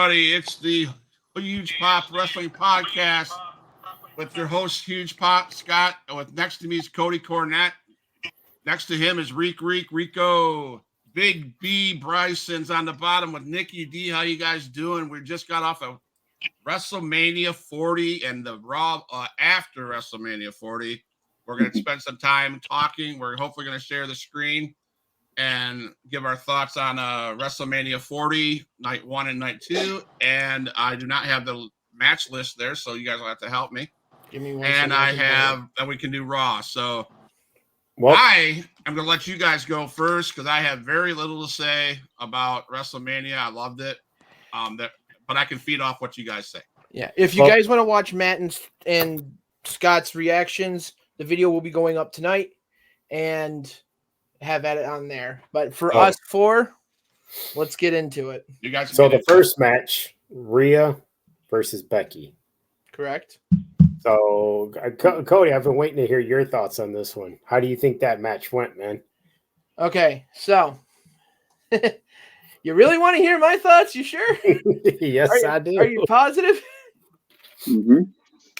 everybody. It's the Huge Pop Wrestling Podcast with your host, Huge Pop Scott. With next to me is Cody Cornett. Next to him is Rico. Big B Bryson's on the bottom with Nikki D. How you guys doing? We just got off of WrestleMania 40 and the Raw after WrestleMania 40. We're going to spend some time talking. We're hopefully going to share the screen and give our thoughts on WrestleMania 40, night 1 and night 2. And I do not have the match list there, so you guys will have to help me. Give me one. And and we can do Raw. So I am going to let you guys go first because I have very little to say about WrestleMania. I loved it. But I can feed off what you guys say. Yeah. If you guys want to watch Matt and Scott's reactions, the video will be going up tonight and have at it on there. But for us four, let's get into it. You guys. So the first match, Rhea versus Becky. Correct. So Cody, I've been waiting to hear your thoughts on this one. How do you think that match went, man? Okay, so you really want to hear my thoughts? You sure? Yes, I do. Are you positive? Mm-hmm.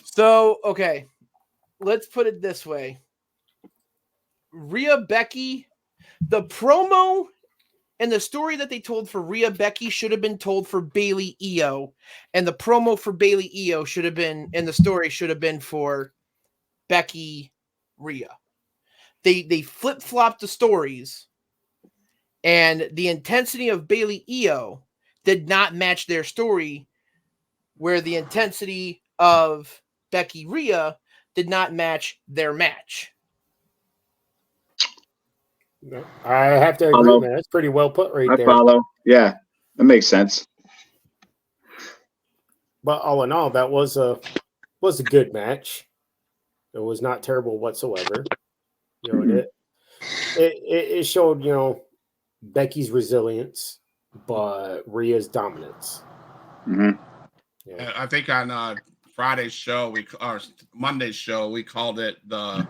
So, okay, let's put it this way. Rhea Becky, the promo and the story that they told for Rhea Becky should have been told for Bayley Io, and the promo for Bayley Io should have been, and the story should have been for Becky Rhea. They flip-flopped the stories, and the intensity of Bayley Io did not match their story, where the intensity of Becky Rhea did not match their match. I have to agree, man. That's pretty well put right there. I follow. Yeah, that makes sense. But all in all, that was a good match. It was not terrible whatsoever. You know, it showed, Becky's resilience, but Rhea's dominance. Mm-hmm. Yeah. I think on Friday's show, Monday's show, we called it the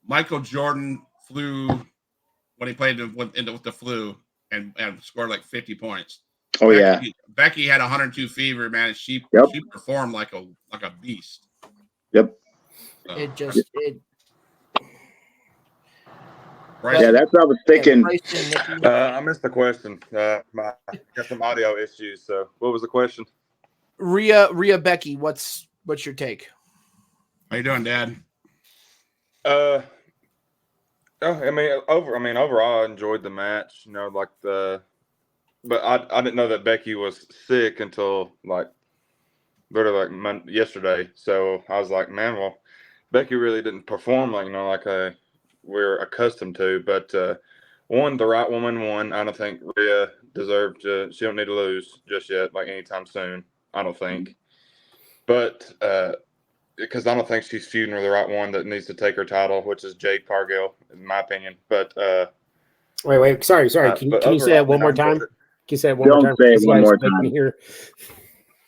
Michael Jordan flu when he played with the flu and scored like 50 points. Oh, Becky had 102 fever, man. And she performed like a beast. Yep. So. Yeah, that's what I was thinking. I missed the question. I got some audio issues. So, what was the question? Rhea Becky, what's your take? How you doing, Dad? Overall, I enjoyed the match. But I didn't know that Becky was sick until literally yesterday. So I was like, man, well, Becky really didn't perform like we're accustomed to. But the right woman won. I don't think Rhea deserved to. She don't need to lose just yet, anytime soon. I don't think. But because I don't think she's feuding with the right one that needs to take her title, which is Jade Cargill, in my opinion. But wait, sorry. Can you say that one more time? Can you say it one more time? Don't say it one more time. Here.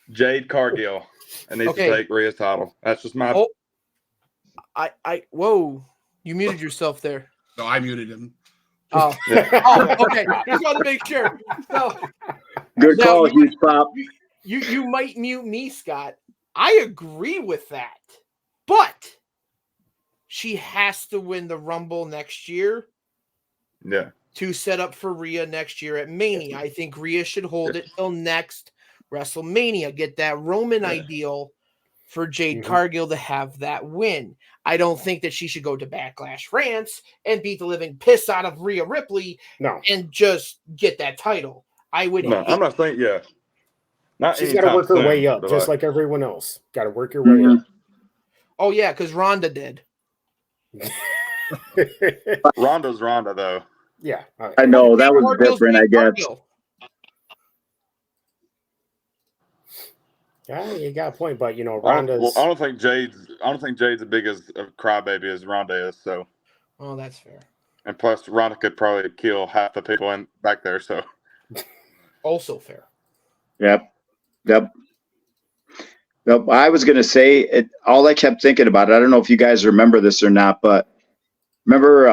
Jade Cargill needs to take Rhea's title. That's just my. Whoa! You muted yourself there. No, I muted him. Oh, okay. Just want to make sure. So, good call, Huge Pop. You might mute me, Scott. I agree with that, but she has to win the Rumble next year. Yeah. To set up for Rhea next year at Mania. I think Rhea should hold it till next WrestleMania. Get that Roman ideal for Jade Cargill to have that win. I don't think that she should go to Backlash France and beat the living piss out of Rhea Ripley and just get that title. I would. No, I'm not saying She's got to work her way up, just like everyone else. Got to work your way up. Oh, yeah, because Ronda did. Ronda's Ronda, though. Yeah. Right. I know. That was different, I guess. Yeah, you got a point, but, Ronda's... I don't think Jade's as big as a crybaby as Ronda is, so... Oh, that's fair. And plus, Ronda could probably kill half the people back there, so... Also fair. Yep. I was going to say, all I kept thinking about it, I don't know if you guys remember this or not, but remember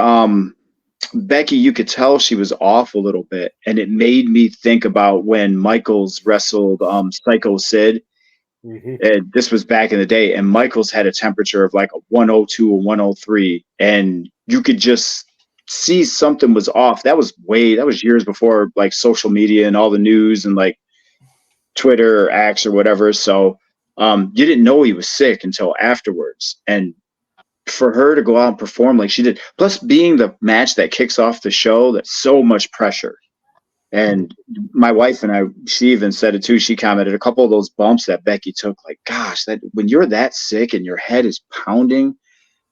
Becky, you could tell she was off a little bit, and it made me think about when Michaels wrestled Psycho Sid. Mm-hmm. And this was back in the day, and Michaels had a temperature of like a 102 or 103, and you could just see something was off. That was years before like social media and all the news and like Twitter or X or whatever. So you didn't know he was sick until afterwards. And for her to go out and perform like she did, plus being the match that kicks off the show, that's so much pressure. And my wife and I, she even said it too. She commented a couple of those bumps that Becky took, like, gosh, that when you're that sick and your head is pounding,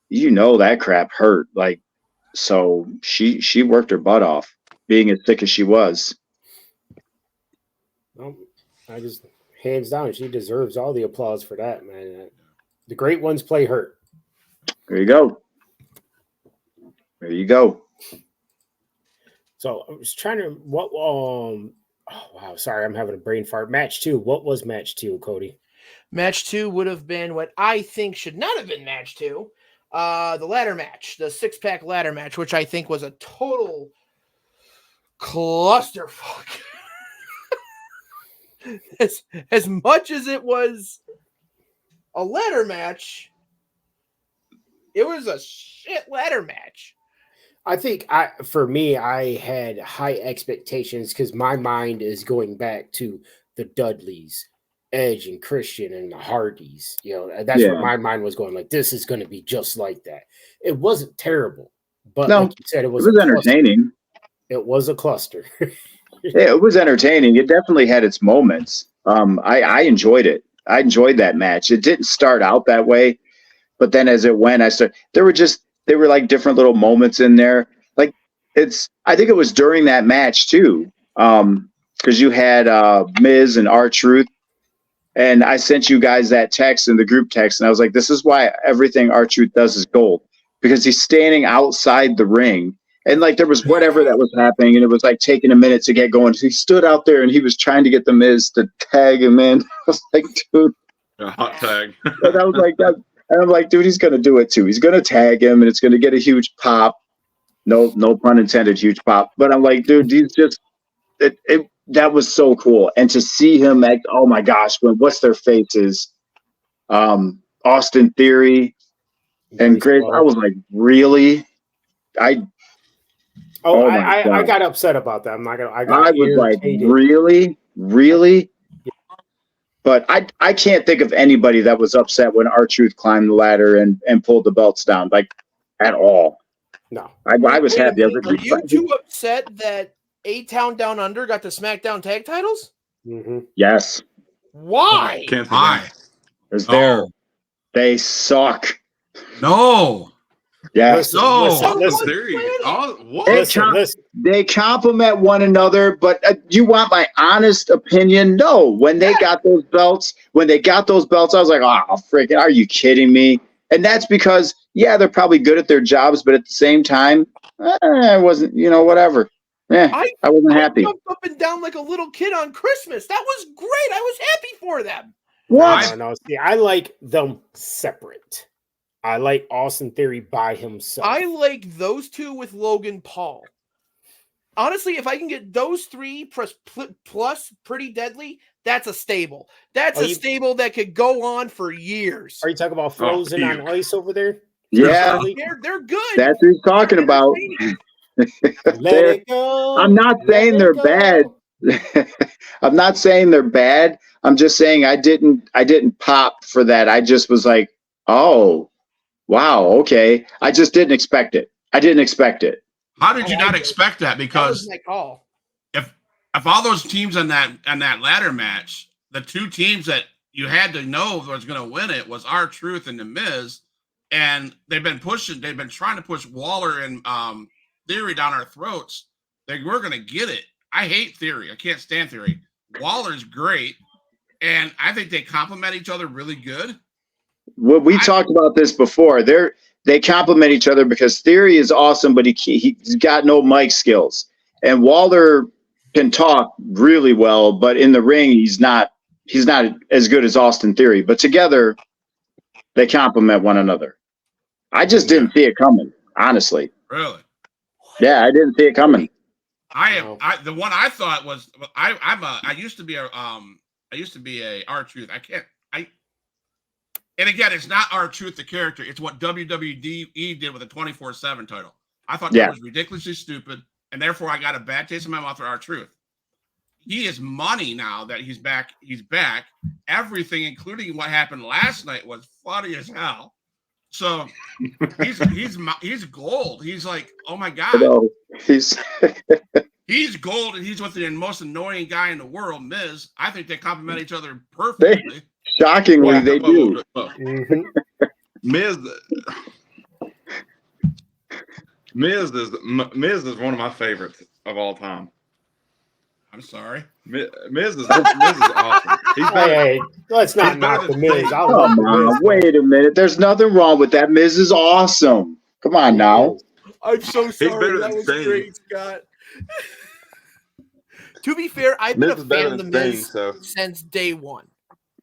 you know that crap hurt. Like, so she worked her butt off, being as sick as she was. Well, I just hands down, she deserves all the applause for that, man. The great ones play hurt. There you go. There you go. So I was trying to oh wow, sorry, I'm having a brain fart. Match 2. What was match 2, Cody? Match 2 would have been what I think should not have been match 2. The ladder match, the 6-pack ladder match, which I think was a total clusterfuck. as much as it was a ladder match, it was a shit ladder match. I think for me, I had high expectations because my mind is going back to the Dudleys, Edge and Christian and the Hardys. You know, that's where my mind was going. Like, this is going to be just like that. It wasn't terrible, but like you said, it was entertaining. It was a cluster. Yeah, it was entertaining. It definitely had its moments. I enjoyed it. I enjoyed that match. It didn't start out that way, but then as it went, they were like different little moments in there. Like I think it was during that match too. Because you had Miz and R-Truth, and I sent you guys that text in the group text, and I was like, this is why everything R-Truth does is gold, because he's standing outside the ring, and like there was whatever that was happening, and it was like taking a minute to get going. So he stood out there and he was trying to get the Miz to tag him in. I was like, dude, A hot tag. and I was like that. And I'm like, dude, he's going to do it too. He's going to tag him, and it's going to get a huge pop. No pun intended, huge pop. But I'm like, dude, he's just that was so cool. And to see him act, oh my gosh, what's their faces? Austin Theory and Grace. I was like, really? I got upset about that. I'm not gonna. I was like, really? But I can't think of anybody that was upset when R-Truth climbed the ladder and pulled the belts down, like, at all. No. I was happy. Are you too upset that A-Town Down Under got the SmackDown tag titles? Mm-hmm. Yes. Why? Can't Why? Because they suck. No. Yes. Listen. What? They compliment one another, but you want my honest opinion? No. When they got those belts, I was like, oh, freaking, are you kidding me? And that's because, they're probably good at their jobs, but at the same time, I wasn't, whatever. I wasn't happy. I jumped up and down like a little kid on Christmas. That was great. I was happy for them. What? No. See, I like them separate. I like Austin Theory by himself. I like those two with Logan Paul. Honestly, if I can get those three plus Pretty Deadly, that's a stable. That's a stable that could go on for years. Are you talking about Frozen on Ice over there? Yeah. They're good. That's what he's talking about. Let it go. I'm not saying they're bad. I'm not saying they're bad. I'm just saying I didn't pop for that. I just was like, oh, wow, okay. I just didn't expect it. I didn't expect it. How did you not expect that? Because that was my call. If all those teams on that ladder match, the two teams that you had to know was going to win it was R-Truth and the Miz, and they've been trying to push Waller and Theory down our throats. We're going to get it. I hate Theory. I can't stand Theory. Waller's great, and I think they complement each other really good. Well, we talked about this before. They complement each other because Theory is awesome, but he's got no mic skills. And Waller can talk really well, but in the ring, he's not as good as Austin Theory. But together, they complement one another. I just didn't see it coming, honestly. Really? Yeah, I didn't see it coming. The one I thought was I used to be a R-Truth. And again, it's not R-Truth the character. It's what WWE did with the 24/7 title. I thought that was ridiculously stupid, and therefore I got a bad taste in my mouth for R-Truth. He is money now that he's back. He's back. Everything, including what happened last night, was funny as hell. So he's gold. He's like, oh my god, he's gold, and he's with the most annoying guy in the world, Miz. I think they complement each other perfectly. Shockingly, they do. Miz is one of my favorites of all time. I'm sorry. Miz is awesome. Hey, let's not knock the Miz. I love the Miz. Wait a minute. There's nothing wrong with that. Miz is awesome. Come on now. I'm so sorry. That was great, Scott. To be fair, I've been a fan of the Miz since day one.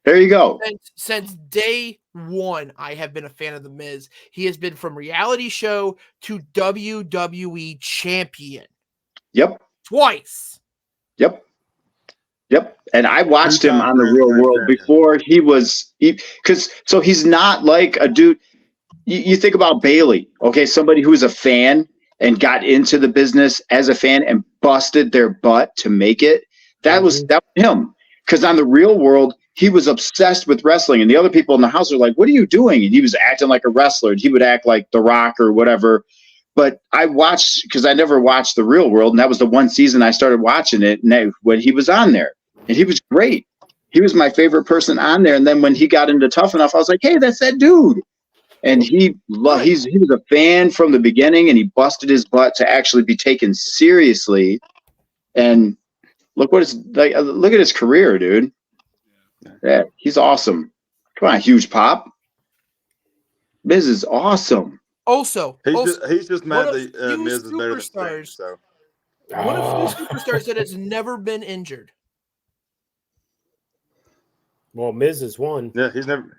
There you go. Since day one, I have been a fan of the Miz. He has been from reality show to WWE champion. Yep. Twice. Yep. And I watched him on the Real World before so he's not like a dude. You think about Bailey, okay? Somebody who's a fan and got into the business as a fan and busted their butt to make it. That was him. Because on the Real World, he was obsessed with wrestling, and the other people in the house are like, "What are you doing?" And he was acting like a wrestler. And he would act like The Rock or whatever. But I watched, because I never watched The Real World, and that was the one season I started watching it, and when he was on there, and he was great. He was my favorite person on there. And then when he got into Tough Enough, I was like, "Hey, that's that dude." And he was a fan from the beginning, and he busted his butt to actually be taken seriously. And look what it's like. Look at his career, dude. Yeah, he's awesome. Come on, Huge Pop. Miz is awesome. Also, he's just mad that Miz is better than Sting, so. One of few superstars that has never been injured. Well, Miz is one. Yeah, he's never.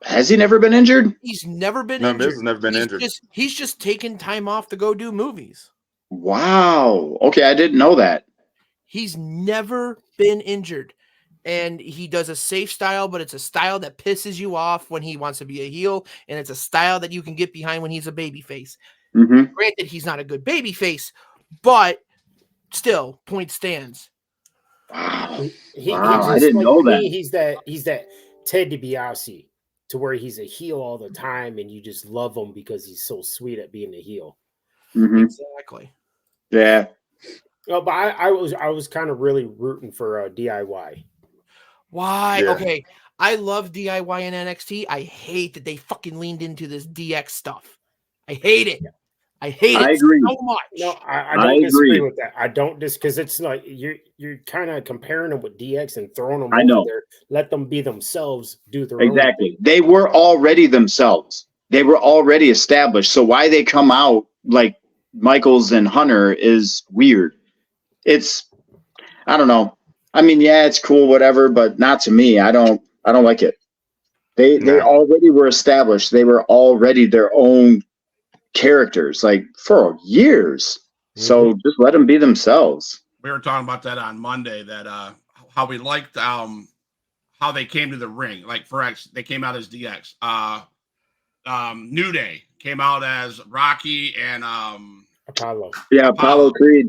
Has he never been injured? He's never been injured. injured. Miz has never been injured. He's just taken time off to go do movies. Wow. Okay, I didn't know that. He's never been injured. And he does a safe style, but it's a style that pisses you off when he wants to be a heel, and it's a style that you can get behind when he's a babyface. Mm-hmm. Granted, he's not a good babyface, but still, point stands. Wow. I didn't know that. He's that Ted DiBiase, to where he's a heel all the time, and you just love him because he's so sweet at being a heel. Mm-hmm. Exactly. Yeah. No, but I was kind of really rooting for DIY. Why? Yeah. Okay. I love DIY and NXT. I hate that they fucking leaned into this DX stuff. I hate it. I hate it agree. so much. No, I don't disagree with that. I don't because it's like you're kind of comparing them with DX and throwing them over there. Let them be themselves, do their own thing. They were already themselves. They were already established. So why they come out like Michaels and Hunter is weird. I don't know. I mean, yeah, it's cool, whatever, but not to me. I don't like it. They already were established. They were already their own characters, like for years. Mm-hmm. So just let them be themselves. We were talking about that on Monday. That how we liked how they came to the ring. Like for X, they came out as DX. New Day came out as Rocky and Apollo. Yeah, Apollo Creed.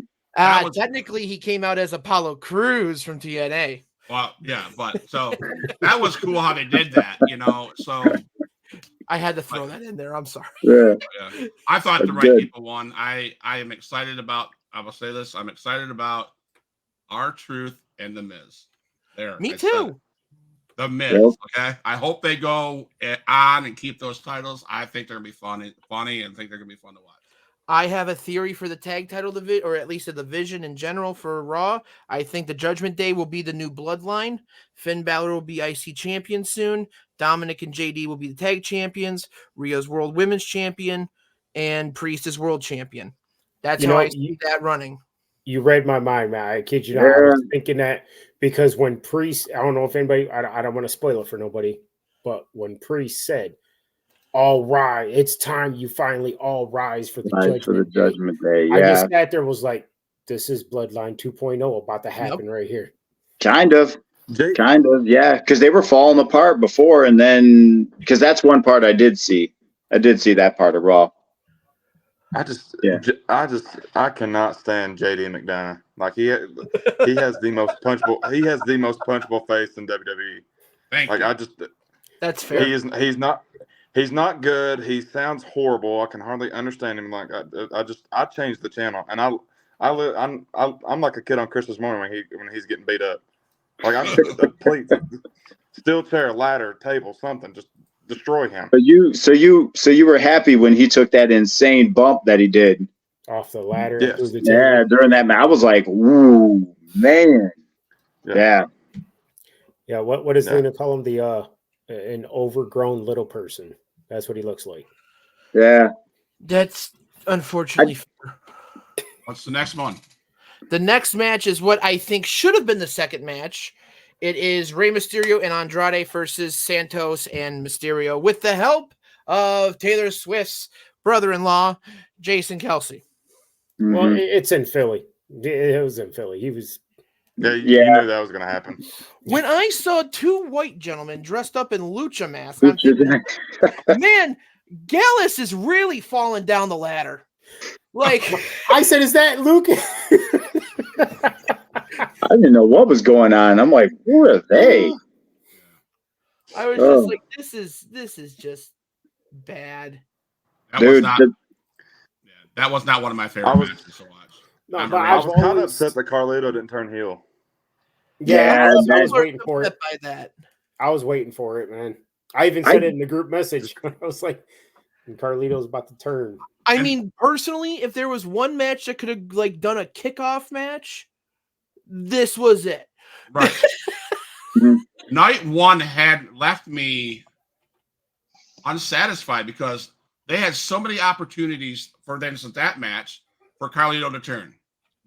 Technically, he came out as Apollo Crews from TNA. Well, yeah, but so that was cool how they did that, So I had to throw that in there. I'm sorry. Yeah. I thought the right people won. I am excited about. I will say this. I'm excited about R-Truth and the Miz. Me too. The Miz. Okay. I hope they go on and keep those titles. I think they're gonna be funny, and think they're gonna be fun to watch. I have a theory for the tag title division, or at least a division in general for Raw. I think the Judgment Day will be the new Bloodline. Finn Balor will be IC champion soon. Dominic and JD will be the tag champions. Rhea's World Women's Champion, and Priest is World Champion. That's how I see that running. You read my mind, man. I kid you not. I was thinking that because when Priest, I don't know if anybody, I don't want to spoil it for nobody, but when Priest said, all rise. It's time you finally all rise for the Rise for the judgment day. Judgment Day. I Yeah, just sat there was like, this is Bloodline 2.0 about to happen right here. kind of. Jay, Kind of, yeah, because they were falling apart before, and then because that's one part I did see. I did see that part of Raw. Yeah. I cannot stand JD McDonough. Like he has the most punchable face in WWE. Thank Like you. That's fair. He's not good. He sounds horrible. I can hardly understand him. Like I changed the channel, and I'm like a kid on Christmas morning when he's getting beat up. Like I'm please, steel chair, ladder, table, something, just destroy him. So you were happy when he took that insane bump that he did. Off the ladder. Yes. Through the Yeah, table. during that match, I was like, "Ooh, man!" Yeah. Yeah. What does Yeah. Lena call him? The an overgrown little person. That's what he looks like. Yeah. That's unfortunately fair. What's the next one? The next match is what I think should have been the second match. It is Rey Mysterio and Andrade versus Santos and Mysterio with the help of Taylor Swift's brother-in-law, Jason Kelsey. Mhm. Well, it's in Philly. It was in Philly. He was. Yeah, you knew that was going to happen. When I saw two white gentlemen dressed up in lucha masks, I'm thinking, man, Gallus is really falling down the ladder. Like I said, is that Luke? I didn't know what was going on. I'm like, who are they? I was just like, this is just bad. Dude, That was not one of my favorite matches to watch. No, I'm but a I was racist. kind of upset that Carlito didn't turn heel. Yeah, I was People are waiting for it. upset by that. I was waiting for it, man. I even said it in the group message. I was like, and Carlito's about to turn. I mean, personally, if there was one match that could have like done a kickoff match, this was it. Right. Night one had left me unsatisfied because they had so many opportunities for that match for Carlito to turn.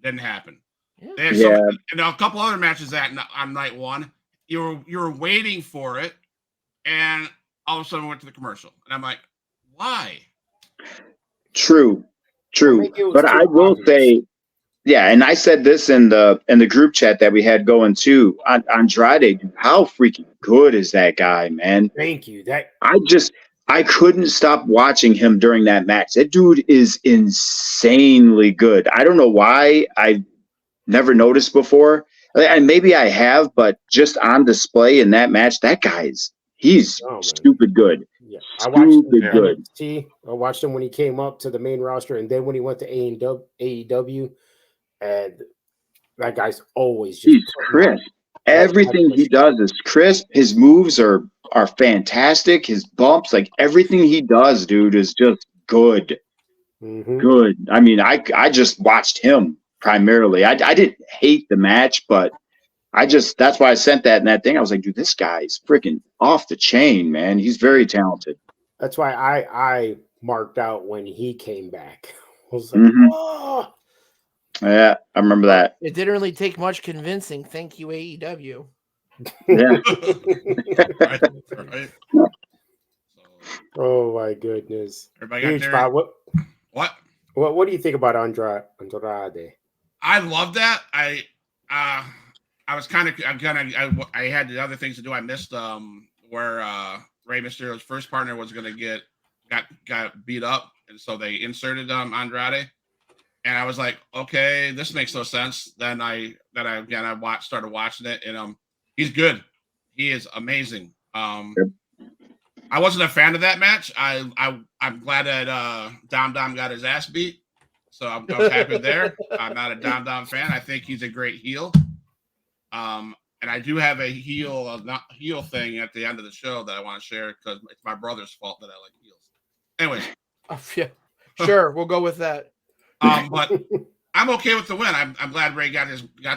Didn't happen. Yeah. They had so many, and a couple other matches on night one. You were waiting for it, and all of a sudden went to the commercial, and I'm like, why? True. But I will obvious. say, yeah, and I said this in the group chat that we had going too. Andrade, how freaking good is that guy, man? Thank you. I couldn't stop watching him during that match. That dude is insanely good. I don't know why I never noticed before. And maybe I have, but just on display in that match, he's stupid good. Yeah, I watched him in good. NXT. I watched him when he came up to the main roster, and then when he went to AEW, and that guy's always just he's crisp. Everything he does is crisp. His moves are fantastic. His bumps, like everything he does, dude, is just good. Mm-hmm. Good. I mean, I just watched him primarily. I didn't hate the match, but that's why I sent that in that thing. I was like, dude, this guy's freaking off the chain, man. He's very talented. That's why I marked out when he came back. I was like, oh. Yeah, I remember that. It didn't really take much convincing. Thank you, AEW. Yeah. right. Oh my goodness. Everybody got Huge their... Bob, What do you think about Andrade? I love that. I was I had the other things to do. I missed where Rey Mysterio's first partner was going to got beat up, and so they inserted Andrade, and I was like, okay, this makes no sense. Then I started watching it, and he's good. He is amazing. I wasn't a fan of that match. I'm glad that Dom got his ass beat, so I was happy there. I'm not a Dom fan. I think he's a great heel. And I do have a heel thing at the end of the show that I want to share because it's my brother's fault that I like heels. Anyways, Yeah, sure, we'll go with that. But I'm okay with the win. I'm glad Ray got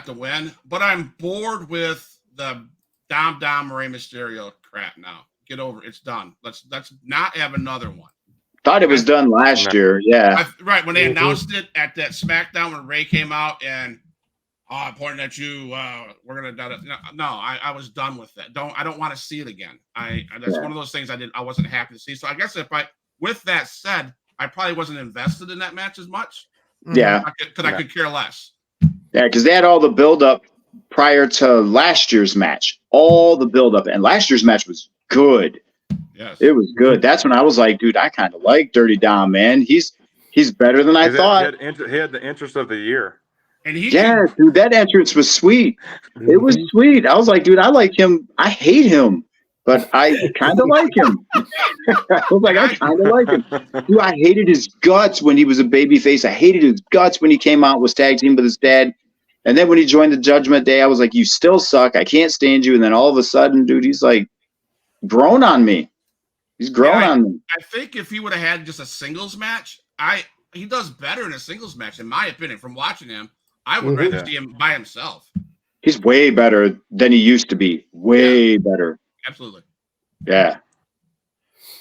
the win, but I'm bored with the Dom Rey Mysterio crap now. Get over it. It's done. Let's not have another one. Thought it was done last year. Yeah. Right. When they announced it at that SmackDown when Ray came out and Oh, I'm pointing at you. We're gonna no. I was done with that. I don't want to see it again. That's one of those things I wasn't happy to see. So I guess with that said, I probably wasn't invested in that match as much. Yeah. Because I could care less. Yeah, because they had all the buildup prior to last year's match. All the buildup. And last year's match was good. Yes. It was good. That's when I was like, dude, I kind of like Dirty Dom, man. He's better than I thought. He had the interest of the year. And dude, that entrance was sweet. It was sweet. I was like, dude, I like him. I hate him, but I kind of like him. I was like, I kind of like him. Dude, I hated his guts when he was a babyface. I hated his guts when he came out, was tag team with his dad. And then when he joined the Judgment Day, I was like, you still suck. I can't stand you. And then all of a sudden, dude, he's like grown on me. He's grown on me. I think if he would have had just a singles match, he does better in a singles match, in my opinion, from watching him. I would rather see him by himself. He's way better than he used to be. Way better. Absolutely. Yeah.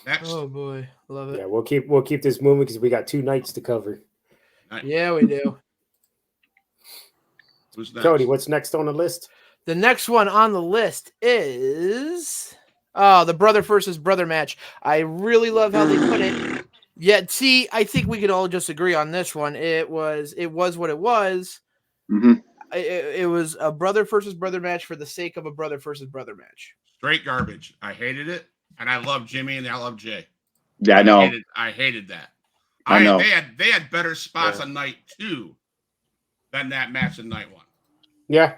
Next. Oh boy, love it. Yeah, we'll keep this moving because we got 2 nights to cover. Yeah, we do. Who's next? Cody, what's next on the list? The next one on the list is the brother versus brother match. I really love how they put it. Yeah, see, I think we could all just agree on this one. It was what it was. Mm-hmm. It was a brother versus brother match for the sake of a brother versus brother match. Straight garbage. I hated it, and I love Jimmy and I love Jay. Yeah, I know. I hated that. I know. They had better spots on night 2 than that match in night 1. Yeah,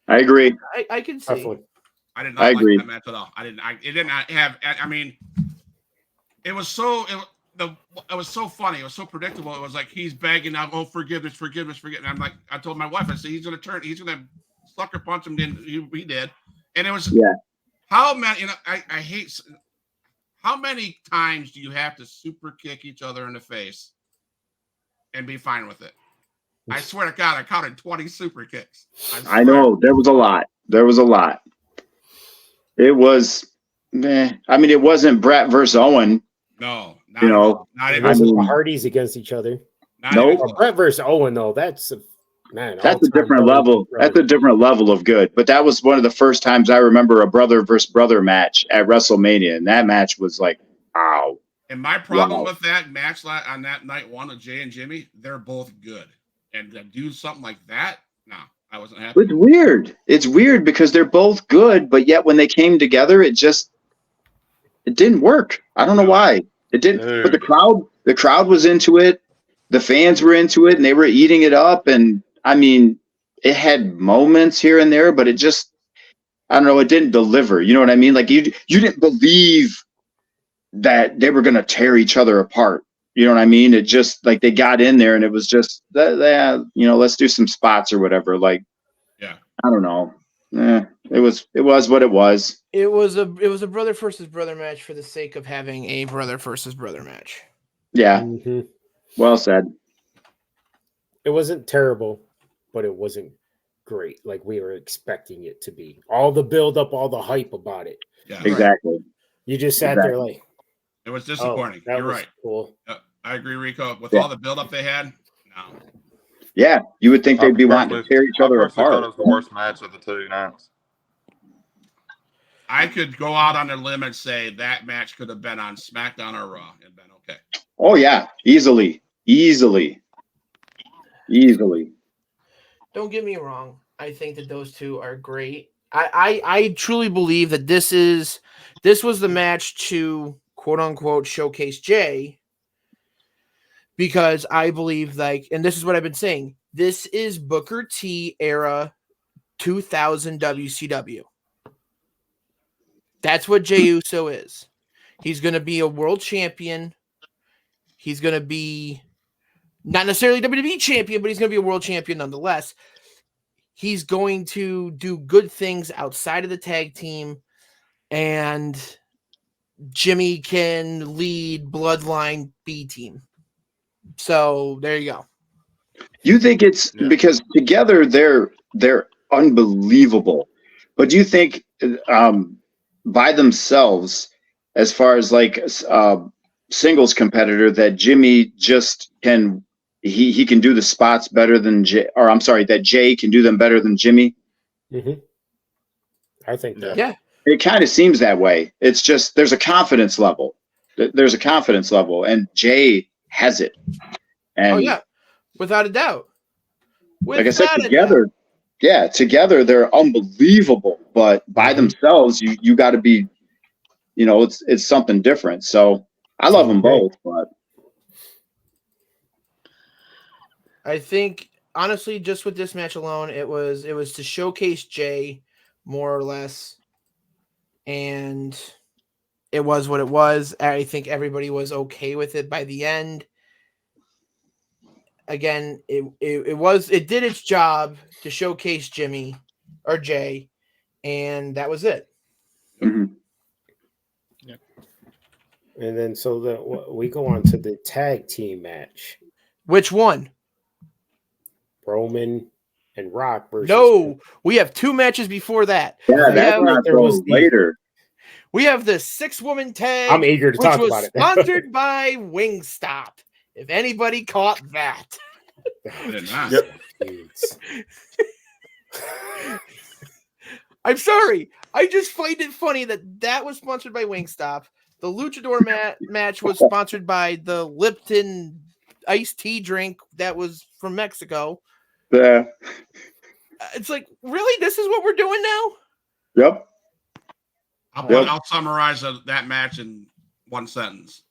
I agree. I can see. definitely. I did not like that match at all. It did not have. I mean, it was so. It was so funny. It was so predictable. It was like he's begging out, "Oh, forgiveness." And I'm like, I told my wife, I said, he's going to sucker punch him. He did, and it was how many. I hate. How many times do you have to super kick each other in the face and be fine with it? I swear to God, I counted 20 super kicks. I know there was a lot. It was, I mean, it wasn't Brett versus Owen. No, not even the Hardys against each other. No, Brett versus Owen though. That's a different level. That's a different level of good. But that was one of the first times I remember a brother versus brother match at WrestleMania, and that match was like, wow. And my problem with that match on that night 1 of Jay and Jimmy, they're both good. And to do something like that, no, I wasn't happy. It's weird. It's weird because they're both good, but yet when they came together, it didn't work. I don't know why. It didn't. But the crowd was into it. The fans were into it, and they were eating it up. And I mean, it had moments here and there, but it just, I don't know, it didn't deliver. You know what I mean? Like you didn't believe that they were going to tear each other apart. You know what I mean? It just like they got in there and it was just let's do some spots or whatever. Like, yeah, I don't know. It was what it was. It was a brother versus brother match for the sake of having a brother versus brother match. Yeah. Well said. It wasn't terrible, but it wasn't great like we were expecting it to be. All the build up, all the hype about it. Yeah, exactly. You just sat there like, it was disappointing. You're right. Cool. I agree, Rico. With all the buildup they had, no. Yeah, you would think they'd be wanting to tear each other apart. I thought it was the worst match of the 2 nights. I could go out on a limb and say that match could have been on SmackDown or Raw and been okay. Oh yeah, easily. Don't get me wrong. I think that those two are great. I truly believe that this was the match to quote unquote showcase Jay, because I believe and this is what I've been saying, this is Booker T era 2000 WCW. That's what Jey Uso is. He's going to be a world champion. He's going to be not necessarily WWE champion, but he's going to be a world champion nonetheless. He's going to do good things outside of the tag team, and Jimmy can lead Bloodline B team. So there you go. You think it's because together they're unbelievable, but do you think by themselves, as far as like singles competitor, that Jimmy just can he can do the spots better than that Jay can do them better than Jimmy. Mm-hmm. I think that. Yeah. It kind of seems that way. It's just there's a confidence level. There's a confidence level, and Jay has it. And Oh yeah, without a doubt. like I said, Without a doubt. together they're unbelievable. But by themselves, you got to be, it's something different. So I love them both. But I think honestly, just with this match alone, it was to showcase Jay more or less, and it was what it was. I think everybody was okay with it by the end. Again, it did its job to showcase Jimmy or Jay, and that was it. mhm. And then we go on to the tag team match. Which one? Roman and Rock versus. No, we have 2 matches before that. Yeah, that's not till later. We have the 6-woman tag. I'm eager to talk about it. Sponsored by Wingstop. If anybody caught that. I'm sorry. I just find it funny that was sponsored by Wingstop. The Luchador match was sponsored by the Lipton iced tea drink that was from Mexico. Yeah. It's like, really? This is what we're doing now? Yep. I'll summarize that match in one sentence.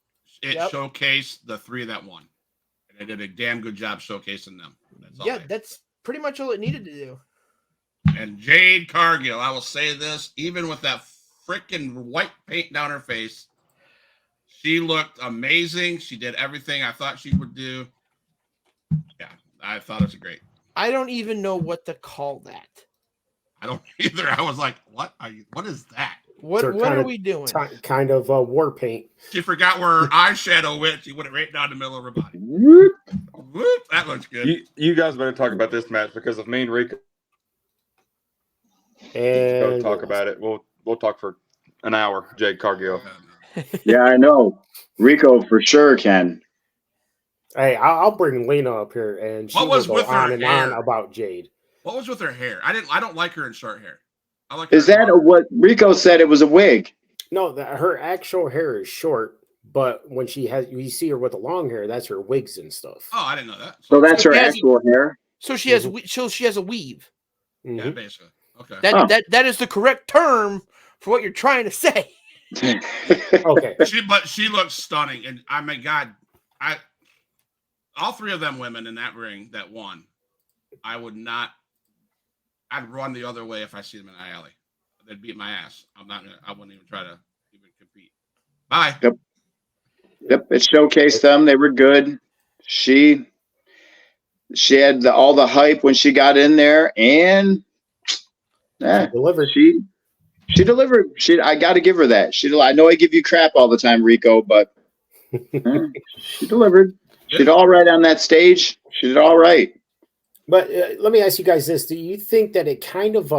It showcased the 3 that won. And they did a damn good job showcasing them. That's pretty much all it needed to do. And Jade Cargill, I will say this, even with that freaking white paint down her face, she looked amazing. She did everything I thought she would do. Yeah, I thought it was great. I don't even know what to call that. I don't either. I was like, what is that? What are we doing? Kind of war paint. She forgot where her eyeshadow went. She went right down the middle of her body. Whoop. That looks good. You guys better talk about this match because if me and Rico and talk about it, we'll talk for an hour. Jade Cargill. Yeah, I know. Rico for sure can. Hey, I'll bring Lena up here, and she will go on and on about Jade. What was with her hair? I don't like her in short hair. I like. Is that what Rico said? It was a wig. No, her actual hair is short, but when you see her with the long hair, that's her wigs and stuff. Oh, I didn't know that. So that's her actual hair. So she has she has a weave. Yeah, basically. Okay. That is the correct term for what you're trying to say. Okay. She looks stunning, and I my God, all 3 of them women in that ring that won, I'd run the other way if I see them in the alley. They'd beat my ass. I wouldn't even try to even compete. Bye. Yep. It showcased them. They were good. She had all the hype when she got in there, and she delivered. She delivered. I got to give her that. I know I give you crap all the time, Rico, but she delivered. She did all right on that stage. She did all right. But let me ask you guys this: do you think that it kind of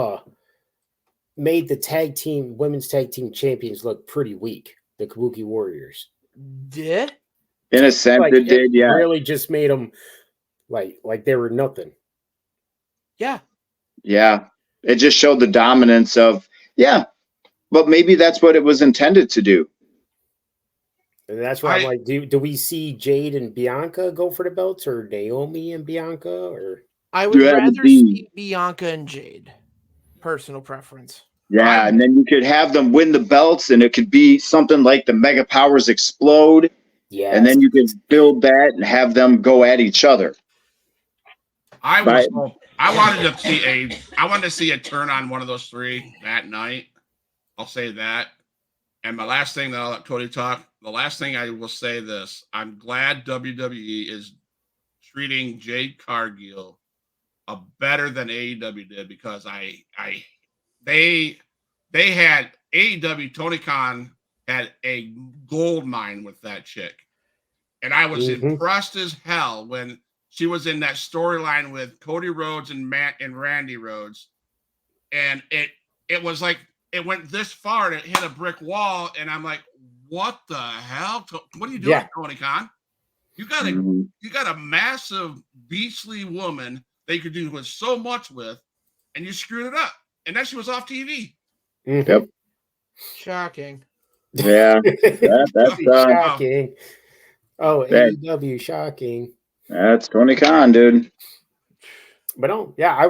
made the women's tag team champions look pretty weak? The Kabuki Warriors. Did? In a sense, it did. Yeah. Really, just made them like they were nothing. Yeah. Yeah. It just showed the dominance of. Yeah, but maybe that's what it was intended to do. And that's why I'm like, do we see Jade and Bianca go for the belts, or Naomi and Bianca, or I would rather see Bianca and Jade. Personal preference. Yeah, and then you could have them win the belts, and it could be something like the Mega Powers explode. Yeah, and then you could build that and have them go at each other. I wanted to see a turn on one of those 3 that night. I'll say that. And my last thing that I'll let Cody talk. The last thing I will say this: I'm glad WWE is treating Jade Cargill better than AEW did, because they had AEW. Tony Khan had a gold mine with that chick, and I was impressed as hell when she was in that storyline with Cody Rhodes and Randy Rhodes, and it was like it went this far and it hit a brick wall, and I'm like, what the hell? What are you doing, Tony Khan? You got a massive beastly woman that you could do so much with, and you screwed it up. And then she was off TV. Mhm. Yep. Shocking. Yeah, that's shocking. Oh, that- AEW, shocking. that's Tony Khan, dude. But no, yeah, I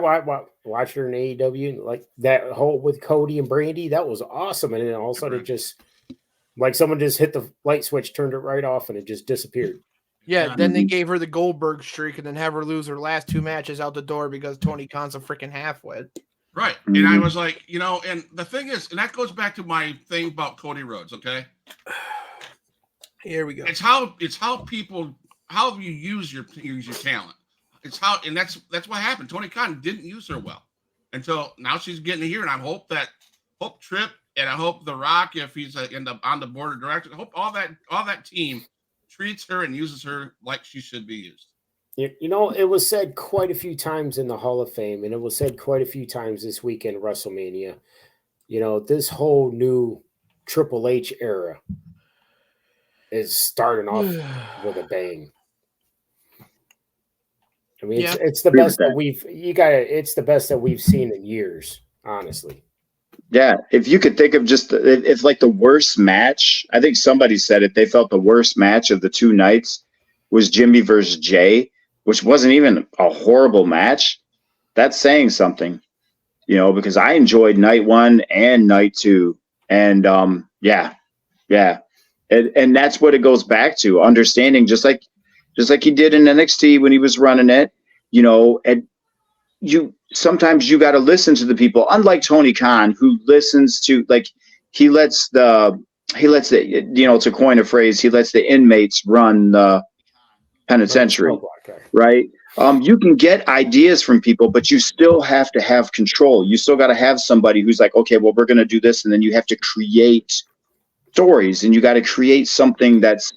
watched her in AEW, and like that whole with Cody and Brandy, that was awesome. And then all of a sudden, it just like someone just hit the light switch, turned it right off, and it just disappeared. Yeah, Yeah. then they gave her the Goldberg streak and then have her lose her last 2 matches out the door because Tony Khan's a freaking halfwit. Right. And I was like, and the thing is, and that goes back to my thing about Cody Rhodes, okay? Here we go. It's how you use your talent. It's how, and that's what happened. Tony Khan didn't use her well until now. She's getting here, and I hope Tripp and I hope The Rock, if he's on the board of directors, I hope all that team treats her and uses her like she should be used. It was said quite a few times in the Hall of Fame, and it was said quite a few times this weekend at WrestleMania. This whole new Triple H era is starting off with a bang. I mean, it's the best that it's the best that we've seen in years, honestly. Yeah, if you could think of just if like the worst match, I think somebody said it. They felt the worst match of the 2 nights was Jimmy versus Jay, which wasn't even a horrible match. That's saying something, because I enjoyed night 1 and night 2, and yeah, and that's what it goes back to, understanding just like he did in NXT when he was running it, and sometimes you got to listen to the people, unlike Tony Khan, who listens to, like, he lets the to coin a phrase, he lets the inmates run the penitentiary, right? You can get ideas from people, but you still have to have control. You still got to have somebody who's like, okay, well, we're going to do this. And then you have to create stories, and you got to create something that's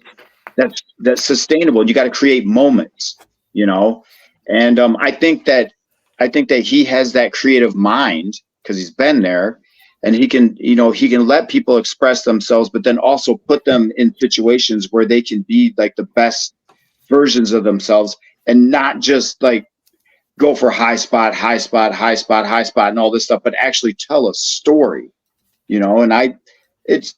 sustainable. You got to create moments, and I think that he has that creative mind because he's been there, and he can let people express themselves, but then also put them in situations where they can be like the best versions of themselves, and not just like go for high spot and all this stuff, but actually tell a story, and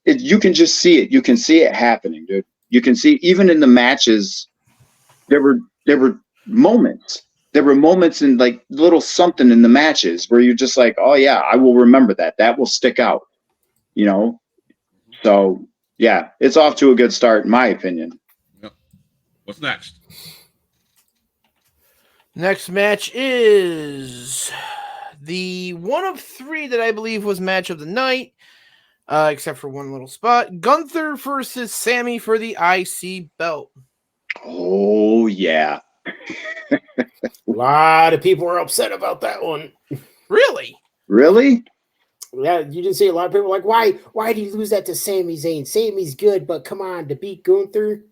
you can just see it. You can see it happening, dude. You can see even in the matches, there were moments. There were moments in like little something in the matches where you're just like, oh yeah, I will remember that. That will stick out, So yeah, it's off to a good start in my opinion. Yep. What's next? Next match is the one of 3 that I believe was match of the night, except for one little spot. Gunther versus Sammy for the IC belt. Oh yeah. A lot of people were upset about that one. Really? Yeah, you didn't see a lot of people like, why did you lose that to Sami Zayn? Sami's good, but come on, to beat Gunther.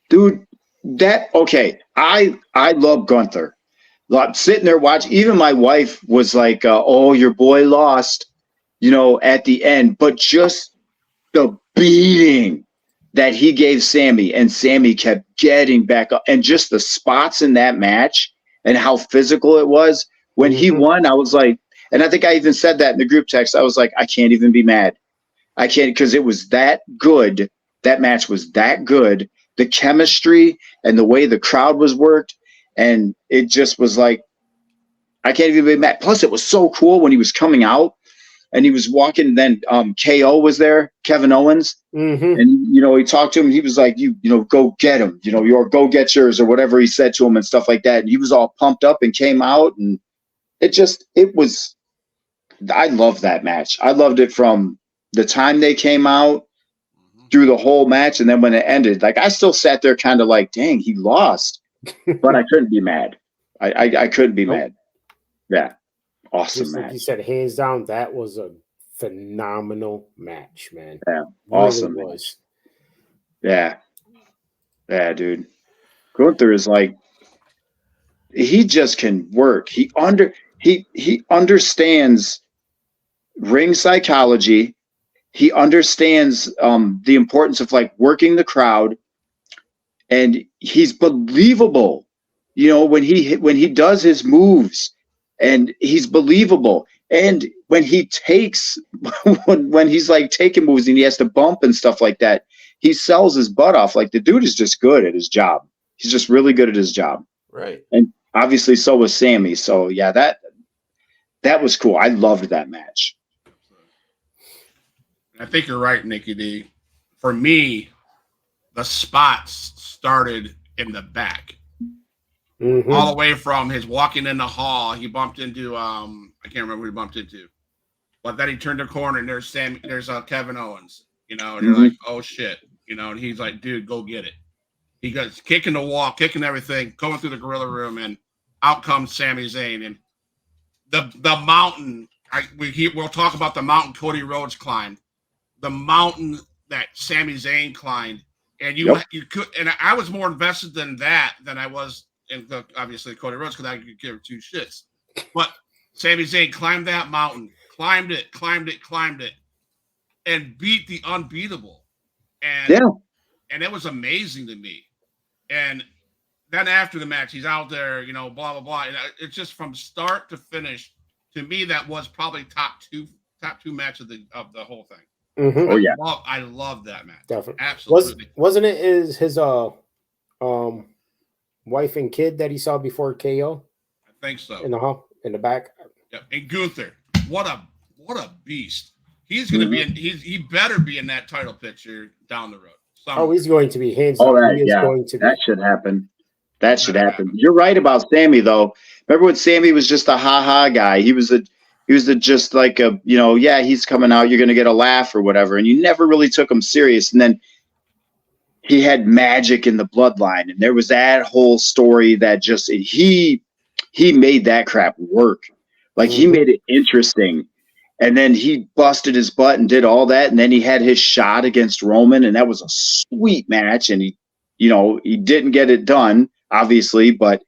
Dude, I love Gunther. Sitting there watching, even my wife was like, oh, your boy lost, at the end, but just the beating that he gave Sammy, and Sammy kept getting back up, and just the spots in that match and how physical it was. When he won, I was like, and I think I even said that in the group text, I was like, I can't even be mad. I can't, because it was that good. That match was that good. The chemistry and the way the crowd was worked, and it just was like, I can't even be mad. Plus, it was so cool when he was coming out and he was walking. Then KO was there, Kevin Owens, and he talked to him. He was like, go get him, or go get yours, or whatever he said to him and stuff like that. And he was all pumped up and came out, and it was. I loved that match. I loved it from the time they came out through the whole match, and then when it ended, like I still sat there kind of like, dang, he lost, but I couldn't be mad. I couldn't be mad. Yeah, awesome Just match. like you said, hands down, that was a phenomenal match, man. Yeah, awesome. Really was. Yeah, dude. Gunther is like, he just can work. He understands ring psychology. He understands the importance of like working the crowd, and he's believable. When he does his moves, and he's believable. And when he takes when he's like taking moves and he has to bump and stuff like that, he sells his butt off. Like, the dude is just good at his job. He's just really good at his job. Right. And obviously so was Sammy. So yeah, that was cool. I loved that match. I think you're right, Nikki D. For me, the spots started in the back. Mhm. All the way from his walking in the hall, he bumped into I can't remember who he bumped into, but then he turned the corner and there's Kevin Owens, and you're like, oh shit, and he's like, dude, go get it. He goes kicking the wall, kicking everything, going through the gorilla room, and out comes Sami Zayn and the mountain. We'll talk about the mountain Cody Rhodes climbed, the mountain that Sami Zayn climbed, and you could, and I was more invested than that than I was. And obviously Cody Rhodes, because I could give two shits. But Sami Zayn climbed that mountain, climbed it, and beat the unbeatable. And it was amazing to me. And then after the match, he's out there, blah, blah, blah. And it's just from start to finish, to me, that was probably top two match of the whole thing. Mhm. Oh yeah. I love that match. Definitely. Absolutely. Wasn't it his wife and kid that he saw before KO I think so. in the back? Yep. And Gunther, what a beast. He's gonna be he better be in that title picture down the road. Somewhere. Oh, he's going to be hands All down. right, He is yeah. going to be. That should happen. That should happen. You're right about Sammy, though. Remember when Sammy was just a ha-ha guy? He was just like a, he's coming out, you're going to get a laugh or whatever. And you never really took him serious. And then he had magic in the bloodline. And there was that whole story that just, he made that crap work. Like, he made it interesting. And then he busted his butt and did all that. And then he had his shot against Roman. And that was a sweet match. And he didn't get it done, obviously, but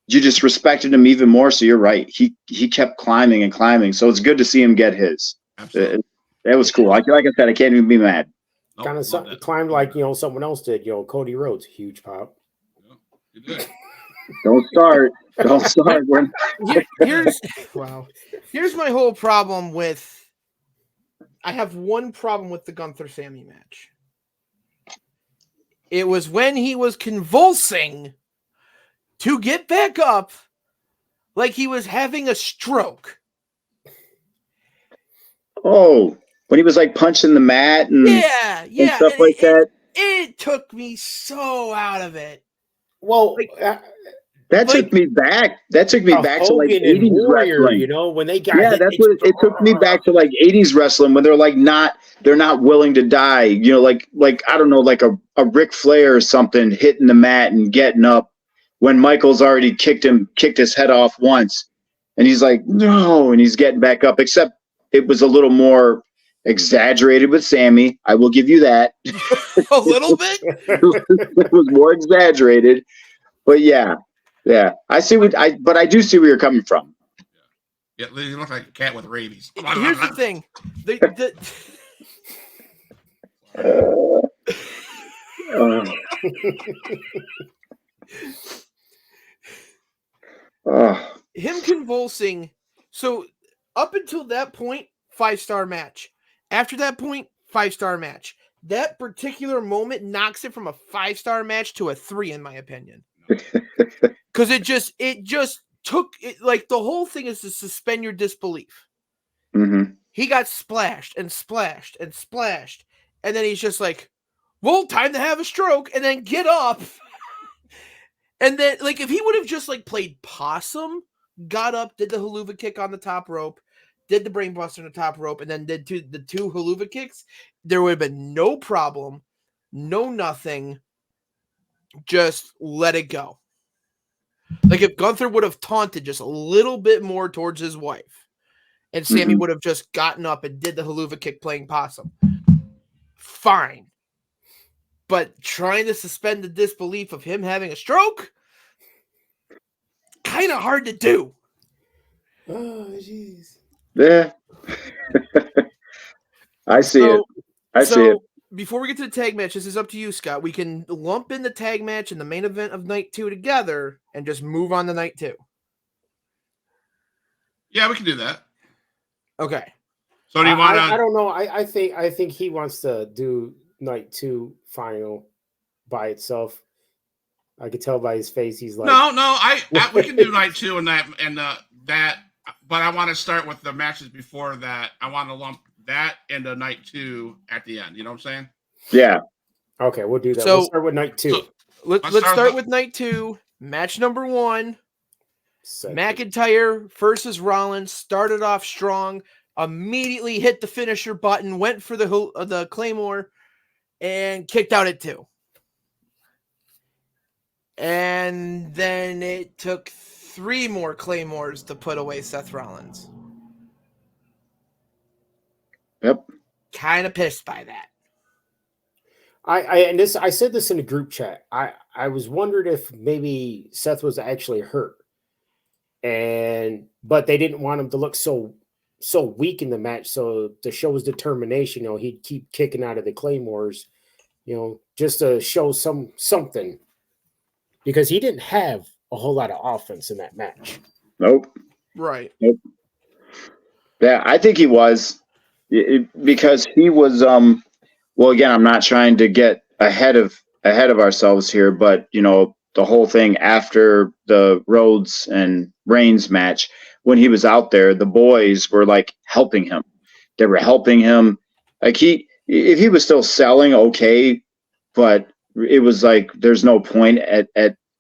you just respected him even more. So you're right. He kept climbing and climbing. So it's good to see him get his. Absolutely. That was cool. Like I said, I can't even be mad. Nope, Kind of climbed like someone else did. Cody Rhodes, huge pop. You did. Don't start. Don't start. Here's my whole problem with. I have one problem with the Gunther Sammy match. It was when he was convulsing to get back up like he was having a stroke. Oh, when he was like punching the mat and stuff like that. It took me so out of it. Well, that took me back. That took me back to like 80s Warrior, wrestling. when they got that's what it took me back to, like 80s wrestling, when they're like they're not willing to die. Like I don't know, like a Ric Flair or something hitting the mat and getting up when Michael's already kicked his head off once, and he's like, no, and he's getting back up. Except it was a little more exaggerated with Sammy. I will give you that. A little bit. It was more exaggerated, but yeah. I see but I do see where you're coming from. Yeah, you look like a cat with rabies. Here's the thing. Him convulsing. So up until that point, 5-star match. After that point, 5-star match. That particular moment knocks it from a 5-star match to a 3, in my opinion. Because it just took it, like, the whole thing is to suspend your disbelief. Mm-hmm. He got splashed and splashed and splashed, and then he's just like, well, time to have a stroke, and then get up. And then, like, if he would have just, like, played possum, got up, did the haluva kick on the top rope, did the brainbuster on the top rope, and then did the two haluva kicks, there would have been no problem, no nothing. Just let it go. Like, if Gunther would have taunted just a little bit more towards his wife, and Sammy would have just gotten up and did the haluva kick playing possum, fine. But trying to suspend the disbelief of him having a stroke, kind of hard to do. Oh, jeez. Yeah. I see it. I see it. before we get to the tag match, this is up to you, Scott. We can lump in the tag match and the main event of night 2 together and just move on to night 2. Yeah, we can do that. Okay. So do you want to? I don't know. I think he wants to do night 2 final by itself. I could tell by his face. He's like, No. We can do night 2 and that. But I want to start with the matches before that. I want to lump that into night 2 at the end. You know what I'm saying? Yeah. Okay, we'll do that. So- we'll start with night 2. So- Let's start with night 2. Match number 1. McIntyre versus Rollins started off strong, immediately hit the finisher button, went for the Claymore, and kicked out at 2. And then it took 3 more Claymores to put away Seth Rollins. Yep. Kind of pissed by that. I said this in a group chat. I was wondering if maybe Seth was actually hurt, but they didn't want him to look so weak in the match. So to show his determination, he'd keep kicking out of the Claymores, just to show something, because he didn't have a whole lot of offense in that match. Nope. Right. Nope. Yeah, I think he was, because he was. Well, again, I'm not trying to get ahead of ourselves here, but the whole thing after the Rhodes and Reigns match, when he was out there, the boys were like helping him. They were helping him. Like if he was still selling, okay, but it was like there's no point at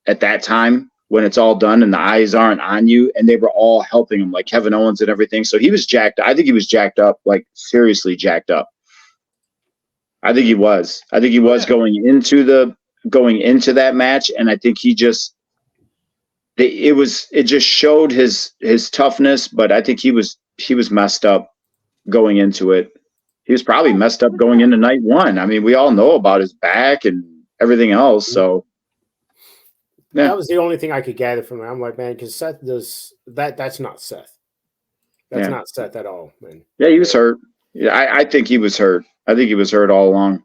that time when it's all done and the eyes aren't on you, and they were all helping him, like Kevin Owens and everything. So he was jacked. I think he was jacked up, like seriously jacked up. I think he was. Going into that match, and I think he just it just showed his toughness, but I think he was messed up going into it. He was probably messed up going into night 1. I mean, we all know about his back and everything else, so yeah. That was the only thing I could gather from it. I'm like, man, because Seth does that. That's not Seth. That's not Seth at all, man. Yeah, he was hurt. Yeah, I think he was hurt. I think he was hurt all along.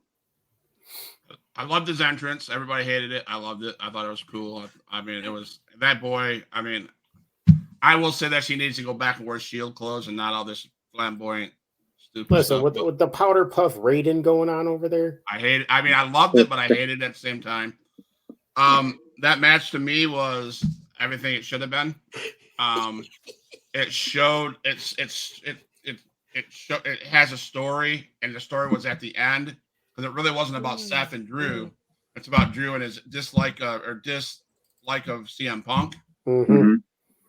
I loved his entrance. Everybody hated it. I loved it. I thought it was cool. I mean, it was that boy. I mean, I will say that she needs to go back and wear Shield clothes and not all this flamboyant, stupid Listen, stuff. with the powder puff Raiden going on over there. I hate it. I mean, I loved it, but I hated it at the same time. That match to me was everything it should have been. It showed it has a story, and the story was at the end, because it really wasn't about Seth and Drew. It's about Drew and his dislike of CM Punk. Mm-hmm.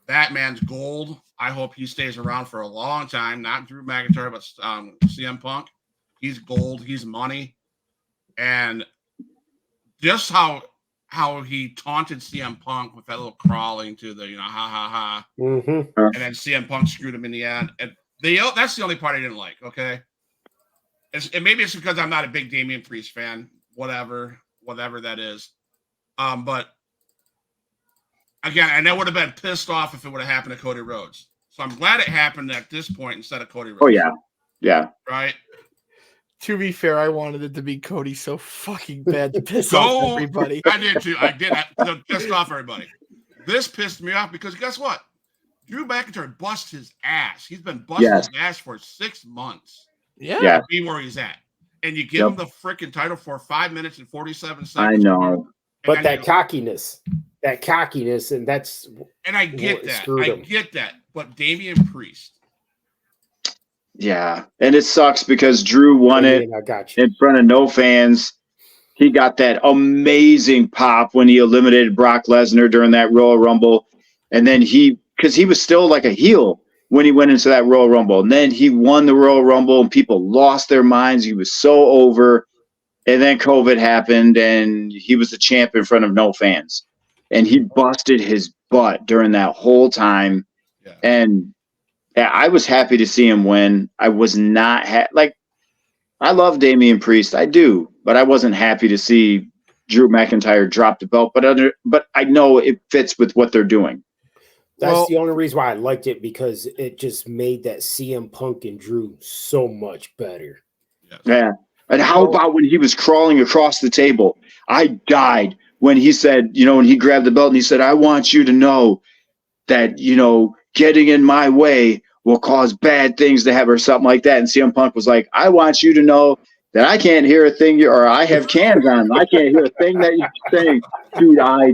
That man's gold. I hope he stays around for a long time. Not Drew McIntyre, but CM Punk. He's gold. He's money. And just how he taunted CM Punk with that little crawling to the ha ha ha, and then CM Punk screwed him in the end. And that's the only part I didn't like. Okay, and maybe it's because I'm not a big Damian Priest fan. Whatever that is. But again, and I would have been pissed off if it would have happened to Cody Rhodes. So I'm glad it happened at this point instead of Cody Rhodes. Oh yeah. Right. To be fair, I wanted it to be Cody so fucking bad to piss off everybody. I did too. I pissed off everybody. This pissed me off because guess what? Drew McIntyre bust his ass. He's been busting his ass for 6 months. Yeah. To be where he's at. And you give him the freaking title for 5 minutes and 47 seconds. I know. But that cockiness, and that's. And I get that. But Damian Priest. Yeah. And it sucks because Drew won it in front of no fans. He got that amazing pop when he eliminated Brock Lesnar during that Royal Rumble. And then because he was still like a heel when he went into that Royal Rumble. And then he won the Royal Rumble and people lost their minds. He was so over. And then COVID happened and he was the champ in front of no fans. And he busted his butt during that whole time. Yeah. And I was happy to see him win. I was not I love Damian Priest. I do. But I wasn't happy to see Drew McIntyre drop the belt. But I know it fits with what they're doing. That's the only reason why I liked it, because it just made that CM Punk and Drew so much better. Yeah. And how about when he was crawling across the table? I died when he said, when he grabbed the belt and he said, I want you to know that, getting in my way will cause bad things to happen or something like that. And CM Punk was like, I want you to know that I can't hear a thing, or I have cans on. I can't hear a thing that you're saying. Dude, I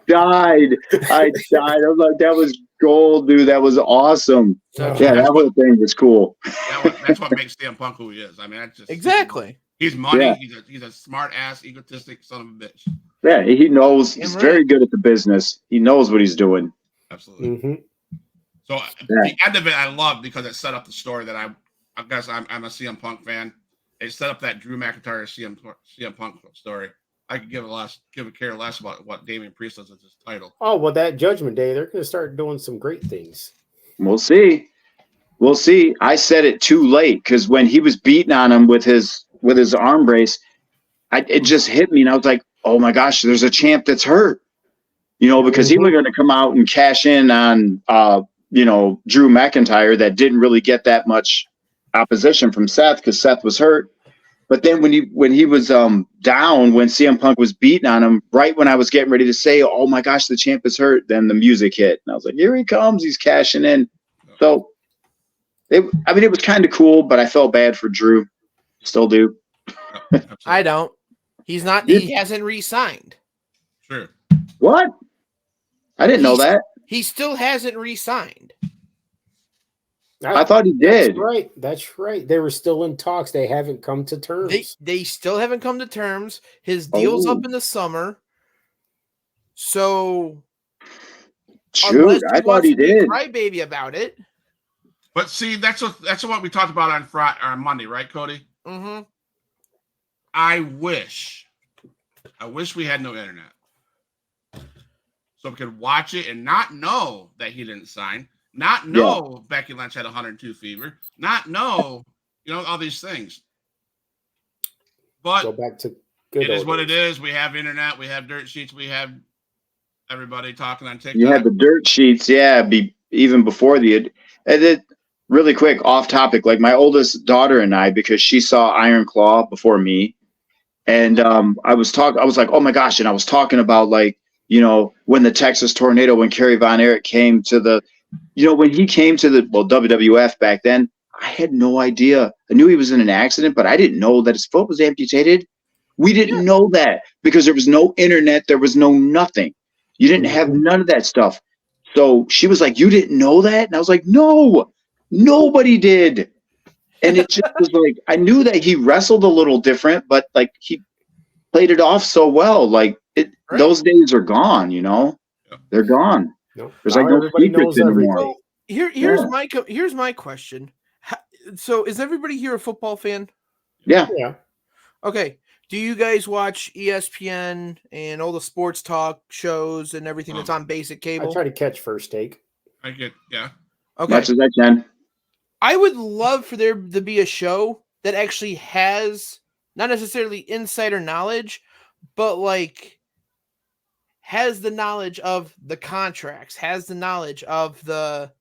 died. I was like, that was gold, dude. That was awesome. So Yeah, that whole thing was cool. That's what makes CM Punk who he is. I mean, that's just exactly. He's money. Yeah. He's a smart ass, egotistic son of a bitch. Yeah, he knows. He's very good at the business. He knows what he's doing. Absolutely. Mm-hmm. So the end of it, I love because it set up the story that I guess I'm a CM Punk fan. It set up that Drew McIntyre CM Punk story. I could give a care less about what Damian Priest does with his title. Oh, well, that Judgment Day, they're going to start doing some great things. We'll see. I said it too late because when he was beating on him with his arm brace, it just hit me, and I was like, "Oh my gosh, there's a champ that's hurt." Because he was going to come out and cash in on Drew McIntyre that didn't really get that much opposition from Seth because Seth was hurt. But then when he was down, when CM Punk was beating on him, right when I was getting ready to say, "Oh my gosh, the champ is hurt," then the music hit, and I was like, "Here he comes! He's cashing in." So, it was kind of cool, but I felt bad for Drew. Still do. I don't. He's not. He hasn't re-signed. True. What? I didn't know that. He still hasn't re-signed. I thought he did. That's right. They were still in talks. They haven't come to terms. They still haven't come to terms. His deal's up in the summer. So, shoot, I thought he did. Crybaby about it. But see, that's what we talked about on Monday, right, Cody? Mm-hmm. I wish we had no internet, so we could watch it and not know that he didn't sign, not know Becky Lynch had 102 fever, not know, all these things. But go back to it is what it is. We have internet, we have dirt sheets, we have everybody talking on TikTok. You had the dirt sheets, even before really quick, off topic, like my oldest daughter and I, because she saw Iron Claw before me. And I was like, oh my gosh. And I was talking about when the Texas tornado, when Kerry Von Erich came to when he came to the WWF back then, I had no idea. I knew he was in an accident, but I didn't know that his foot was amputated. We didn't know that because there was no internet. There was no nothing. You didn't have none of that stuff. So she was like, you didn't know that? And I was like, no, nobody did. And it just was like, I knew that he wrestled a little different, but he played it off so well. Those days are gone, they're gone. Nope. There's no secrets anymore. So here's my question. So is everybody here a football fan? Yeah. Okay. Do you guys watch ESPN and all the sports talk shows and everything that's on basic cable? I try to catch First Take. I get, Okay. Much as I can. I would love for there to be a show that actually has not necessarily insider knowledge, but has the knowledge of the contracts, has the knowledge of the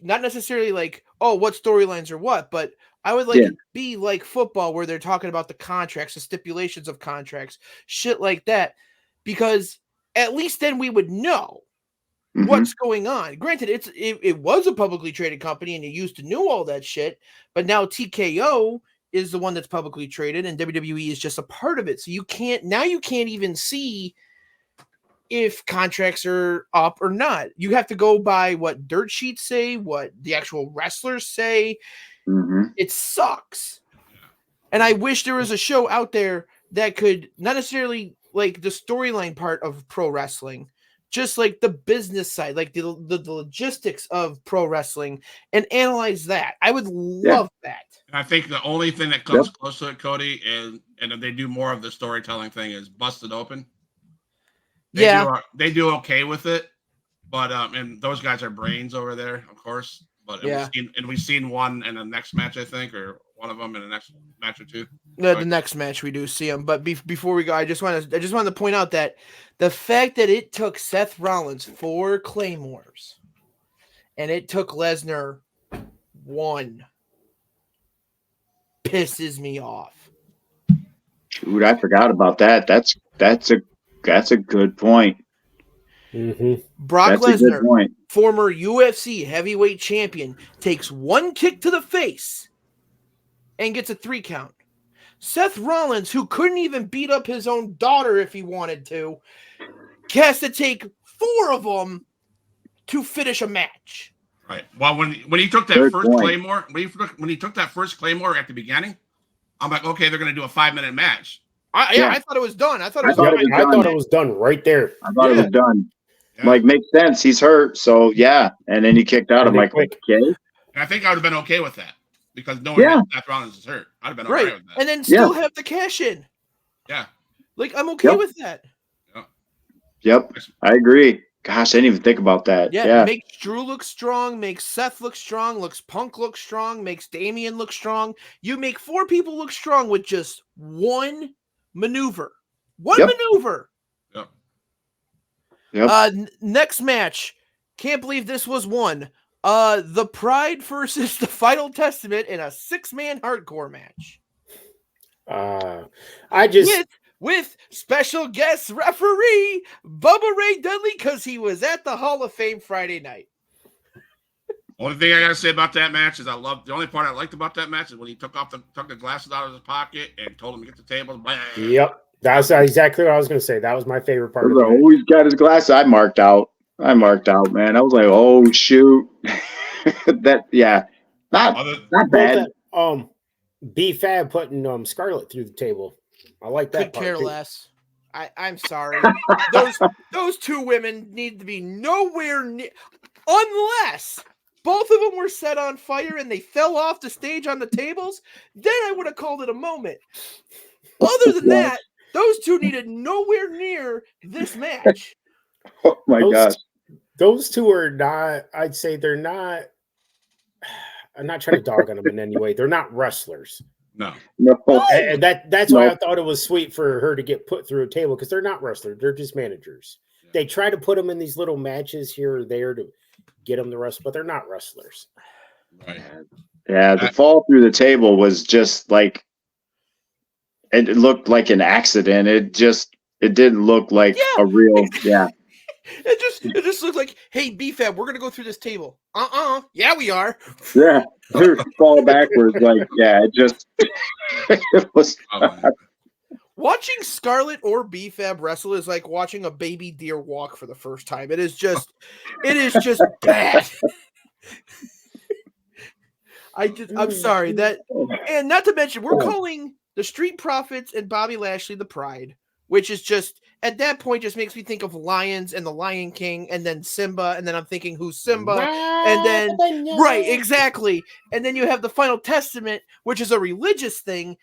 not necessarily what storylines or what, but I would like it to be like football where they're talking about the contracts, the stipulations of contracts, shit like that, because at least then we would know what's going on. Granted, it was a publicly traded company and you used to know all that shit, but now TKO is the one that's publicly traded and WWE is just a part of it. So you can't even see if contracts are up or not. You have to go by what dirt sheets say, what the actual wrestlers say. It sucks. And I wish there was a show out there that could not necessarily the storyline part of pro wrestling, just the business side, the logistics of pro wrestling, and analyze that. I would love that. I think the only thing that comes close to it, Cody, is, and if they do more of the storytelling thing, is Busted Open. They do okay with it, but and those guys are brains over there, of course. But we've seen one in the next match, I think, or one of them in the next match or two. The next match we do see them, but before we go, I just wanted to point out that the fact that it took Seth Rollins 4 Claymores, and it took Lesnar 1. pisses me off. Dude, I forgot about that. That's a good point. Mm-hmm. Brock That's a good Lesnar, point. former UFC heavyweight champion, takes one kick to the face and gets a 3 count. Seth Rollins, who couldn't even beat up his own daughter if he wanted to, has to take 4 of them to finish a match. Right. Well, when he took that Good first point. Claymore, when he took that first Claymore at the beginning, I'm like, okay, they're going to do a 5-minute match. I thought it was done. I thought it was I thought done. it was I done. thought it was done right there. I thought it was done. Yeah. Like, makes sense. He's hurt. So, yeah. And then he kicked out. And I'm they like, quick. okay. And I think I would have been okay with that because knowing Yeah. that Seth Rollins is hurt, I'd have been okay Right. with that. And then still have the cash in. Yeah. Like, I'm okay Yep. with that. Yep. I agree. Gosh, I didn't even think about that. Yeah. Makes Drew look strong, makes Seth look strong, looks Punk look strong, makes Damian look strong. You make 4 people look strong with just one maneuver. One Yep. maneuver. Yep. Next match. Can't believe this was won. The Pride versus the Final Testament in a 6-man hardcore match. I just With special guest referee Bubba Ray Dudley because he was at the Hall of Fame Friday night. Only thing I gotta say about that match is the only part I liked about that match is when he took the glasses out of his pocket and told him to get the table. Bang. Yep. That's exactly what I was going to say. That was my favorite part of the match. Oh, he's got his glasses. I marked out, man. I was like, oh, shoot. Not bad. That, B-Fab putting Scarlett through the table. I like that Could part, care too. less. I'm sorry. those 2 women need to be nowhere near, unless both of them were set on fire and they fell off the stage on the tables. Then I would have called it a moment. Other than that, those 2 needed nowhere near this match. Oh, my gosh. Those 2 are not, I'd say they're not, I'm not trying to dog on them in any way. They're not wrestlers. No. And that's why I thought it was sweet for her to get put through a table because they're not wrestlers. They're just managers. Yeah. They try to put them in these little matches here or there to get them to wrestle, but they're not wrestlers. Right. Yeah, the fall through the table was just like, it looked like an accident. It didn't look like a real, It just looked like, hey, B-Fab, we're gonna go through this table. Yeah, we are. Yeah. Fall backwards. Like, it was. Watching Scarlett or B-Fab wrestle is like watching a baby deer walk for the first time. It is just bad. I'm sorry that, and not to mention, we're calling the Street Profits and Bobby Lashley the Pride, which is just at that point just makes me think of lions and the Lion King, and then Simba, and then I'm thinking who's Simba, and then right, exactly, and then you have the Final Testament, which is a religious thing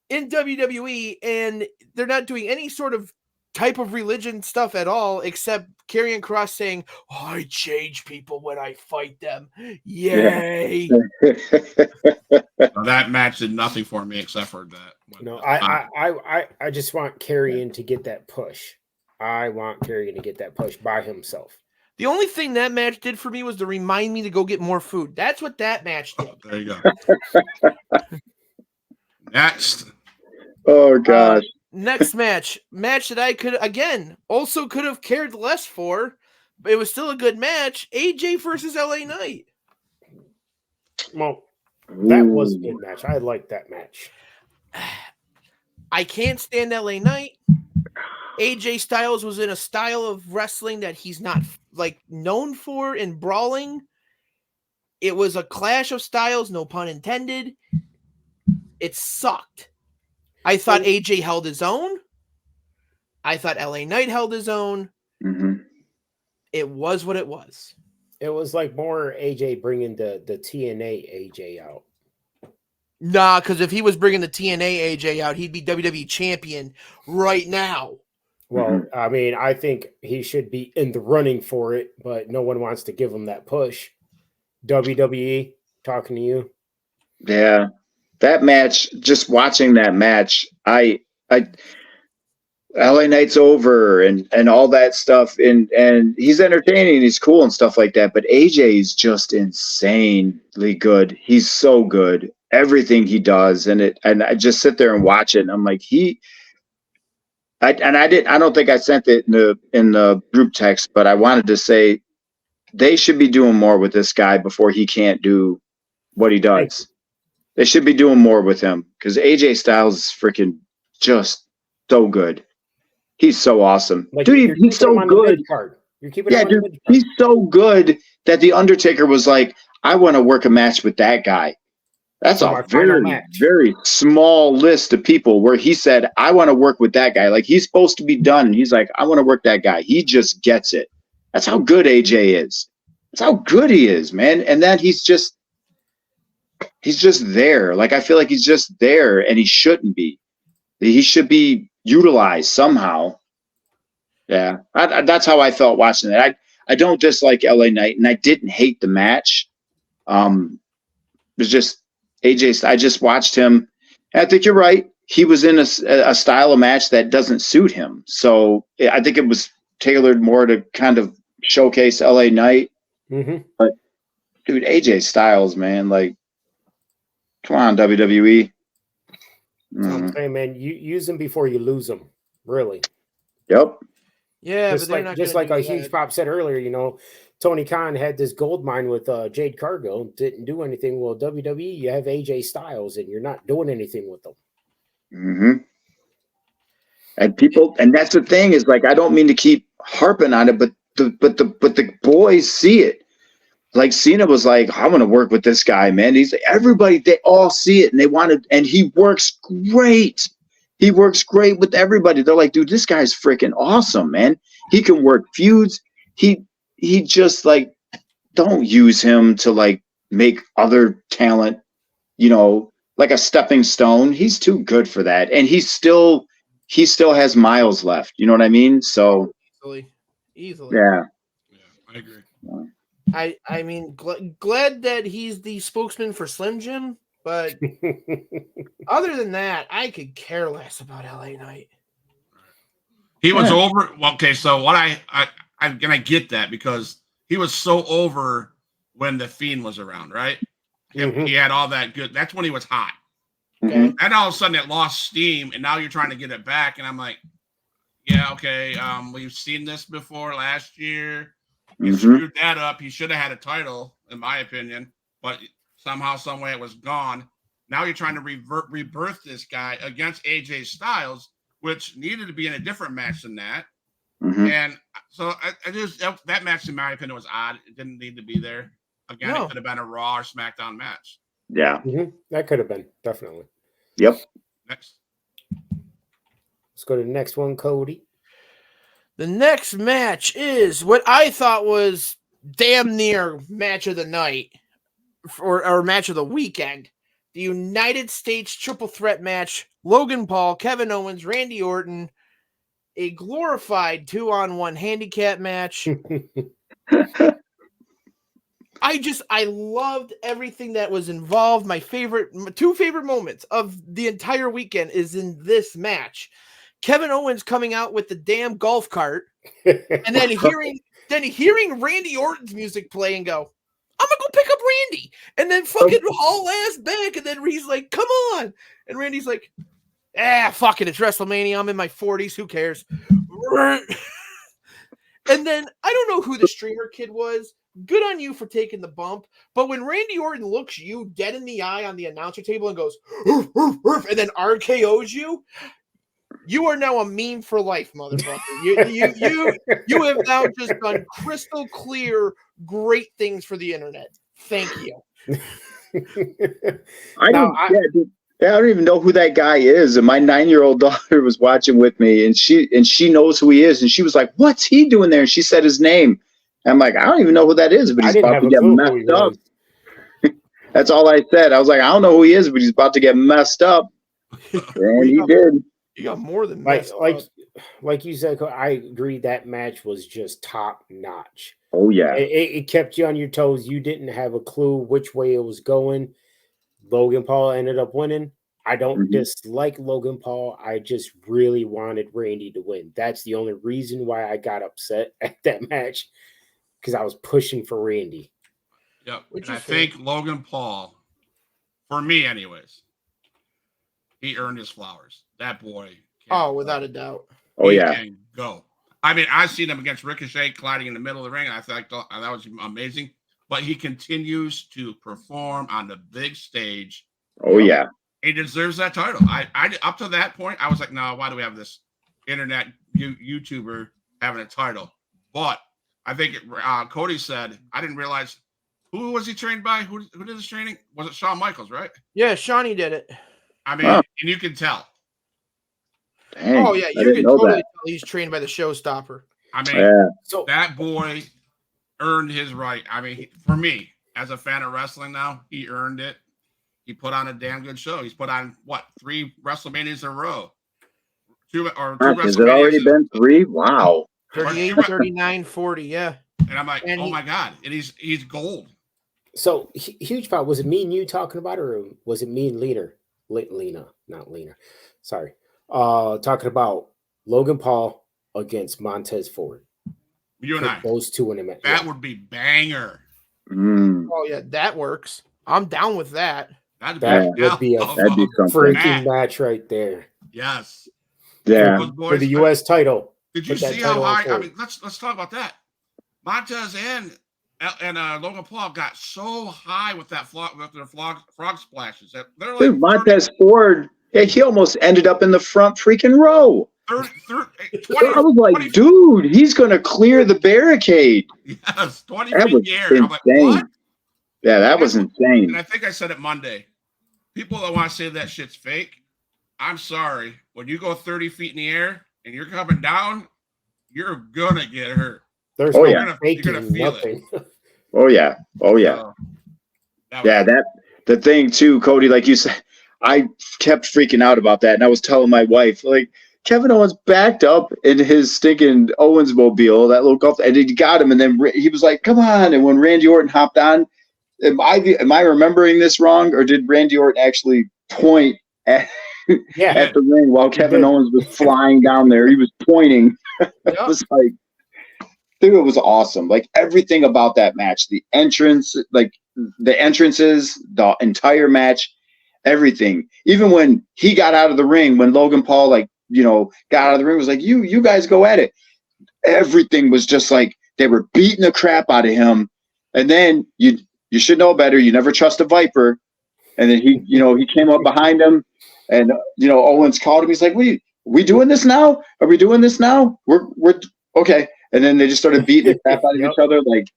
in WWE, and they're not doing any sort of type of religion stuff at all, except Karrion Kross saying, I change people when I fight them. Yay. That match did nothing for me except for that. No, I just want Karrion to get that push. I want Karrion to get that push by himself. The only thing that match did for me was to remind me to go get more food. That's what that match did. There you go. Next. Oh, gosh. Next match that I could have cared less for, but it was still a good match. AJ versus LA Knight. Well, that was a good match. I liked that match. I can't stand LA Knight. AJ Styles was in a style of wrestling that he's not like known for in brawling. It was a clash of styles, no pun intended. It sucked. I thought AJ held his own. I thought LA Knight held his own. Mm-hmm. It was what it was. It was like more AJ bringing the TNA AJ out. Nah, because if he was bringing the TNA AJ out, he'd be WWE champion right now. Well, I mean, I think he should be in the running for it, but no one wants to give him that push. WWE, talking to you. Yeah. That match, just watching that match, LA Knight's over and all that stuff, and he's entertaining, he's cool and stuff like that. But AJ is just insanely good. He's so good, everything he does, and I just sit there and watch it, and I'm like, I don't think I sent it in the group text, but I wanted to say they should be doing more with this guy before he can't do what he does. They should be doing more with him because AJ Styles is freaking just so good. He's so awesome. Like, dude, he's so good. You're keeping him on dude, the mid card. he's so good that The Undertaker was like, I want to work a match with that guy. That's For my a final very, match. very small list of people where he said, I want to work with that guy. Like, he's supposed to be done. He's like, I want to work that guy. He just gets it. That's how good AJ is. That's how good he is, man. And then he's just there. Like, I feel like he's just there, and he shouldn't be. He should be utilized somehow. Yeah, that's how I felt watching it. I don't dislike LA Knight, and I didn't hate the match. It was just AJ. I just watched him. I think you're right. He was in a style of match that doesn't suit him. So I think it was tailored more to kind of showcase LA Knight. Mm-hmm. But dude, AJ Styles, man, like, come on, WWE. I'm saying, man, you use them before you lose them. Really. Yep. Yeah, Just but they're like not just gonna like do a that. huge pop said earlier, you know, Tony Khan had this gold mine with Jade Cargill, didn't do anything. Well, WWE, you have AJ Styles, and you're not doing anything with them. Mm-hmm. And that's the thing is, like, I don't mean to keep harping on it, but the boys see it. Like, Cena was like, I want to work with this guy, man. He's like, everybody, they all see it, and they want to, and he works great. He works great with everybody. They're like, dude, this guy's freaking awesome, man. He can work feuds. He just, like, don't use him to, like, make other talent, you know, like a stepping stone. He's too good for that. And he still has miles left. You know what I mean? So Easily. yeah, I agree. I mean, glad that he's the spokesman for Slim Jim, but other than that, I could care less about LA Knight. He was over. Well, okay, so what I get that because he was so over when the Fiend was around, right? He had all that good. That's when he was hot. Mhm. And all of a sudden it lost steam, and now you're trying to get it back. And I'm like, yeah, okay. We've seen this before last year. You screwed that up. He should have had a title, in my opinion, but somehow, some way, it was gone. Now you're trying to rebirth this guy against AJ Styles, which needed to be in a different match than that. And so I just that match, in my opinion, was odd. It didn't need to be there. Again, it could have been a Raw or SmackDown match. Yeah. That could have been, definitely. Next. Let's go to the next one, Cody. The next match is what I thought was damn near match of the night or match of the weekend. The United States Triple Threat match. Logan Paul, Kevin Owens, Randy Orton. A glorified 2-on-1 handicap match. I loved everything that was involved. My two favorite moments of the entire weekend is in this match. Kevin Owens coming out with the damn golf cart and then hearing Randy Orton's music play and go, I'm gonna go pick up Randy, and then fucking haul ass back, and then he's like, come on, and Randy's like, fuck it, it's WrestleMania, I'm in my 40s, who cares? And then I don't know who the streamer kid was. Good on you for taking the bump. But when Randy Orton looks you dead in the eye on the announcer table and goes, "Oof, oof, oof," and then RKO's you, you are now a meme for life, motherfucker. You have now just done crystal clear great things for the internet. Thank you. I don't even know who that guy is. And my 9-year-old daughter was watching with me, and she knows who he is. And she was like, "What's he doing there?" And she said his name. And I'm like, I don't even know who that is, but he's about to get messed up. That's all I said. I was like, I don't know who he is, but he's about to get messed up. And he did. You got more than messed up. Like you said, I agree that match was just top notch. Oh, yeah. It kept you on your toes. You didn't have a clue which way it was going. Logan Paul ended up winning. I don't dislike Logan Paul. I just really wanted Randy to win. That's the only reason why I got upset at that match, because I was pushing for Randy. Yep. And I think Logan Paul For me, anyways, he earned his flowers. That boy. Oh, without a doubt. Oh He yeah. can go. I mean, I've seen him against Ricochet colliding in the middle of the ring. And I thought that was amazing. But he continues to perform on the big stage. Oh yeah. He deserves that title. I up to that point, I was like, no, why do we have this internet YouTuber having a title? But I think Cody said, I didn't realize, who was he trained by? Who did his training? Was it Shawn Michaels, right? Yeah, Shawnee did it. I mean, and you can tell. Dang, Oh yeah, I you didn't can know totally that. tell he's trained by the Showstopper. I mean, Yeah. So that boy earned his right. I mean, for me, as a fan of wrestling now, he earned it. He put on a damn good show. He's put on, what, 3 WrestleManias in a row? Two Has it already been 3? Wow. 38, 39, 40, yeah. And I'm like, And oh my God. And he's gold. So Huge Pop, was it me and you talking about it, or was it me and Lena, not Lena. Sorry. Talking about Logan Paul against Montez Ford. You and I. Those two in a match. That would be banger. Mm. Oh yeah, that works. I'm down with that. That'd That would be a That'd be something. freaking match right there. Yes. Yeah. Those boys, For the U.S. title. did you put that see how title on high? I Ford. mean, let's talk about that. Montez and Logan Paul got so high with that frog splashes that they're like Dude, Montez Ford, yeah, he almost ended up in the front freaking row. 20, I was like, 20 dude, he's going to clear the barricade. Yes, 20 That feet was in the air. I'm like, insane. what? Yeah, that was insane. And I think I said it Monday. People that want to say that shit's fake, I'm sorry. When you go 30 feet in the air and you're coming down, you're gonna get hurt. There's Oh, no yeah. faking You're gonna feel nothing. Oh, yeah. Oh, yeah. So, Yeah, the thing too, Cody, like you said, I kept freaking out about that. And I was telling my wife, like, Kevin Owens backed up in his stinking Owens mobile, that little golf, and he got him. And then he was like, come on. And when Randy Orton hopped on, am I remembering this wrong? Or did Randy Orton actually point at, at the ring while Kevin Owens was flying down there? He was pointing. It was like, dude, it was awesome. Like everything about that match, the entrance, like the entrances, the entire match, everything. Even when he got out of the ring, when Logan Paul, like, you know, got out of the ring, was like, you guys go at it. Everything was just like they were beating the crap out of him. And then you should know better. You never trust a Viper. And then he came up behind him, and Owens called him. He's like, we doing this now? Are we doing this now? We're okay. And then they just started beating the crap out of each other, like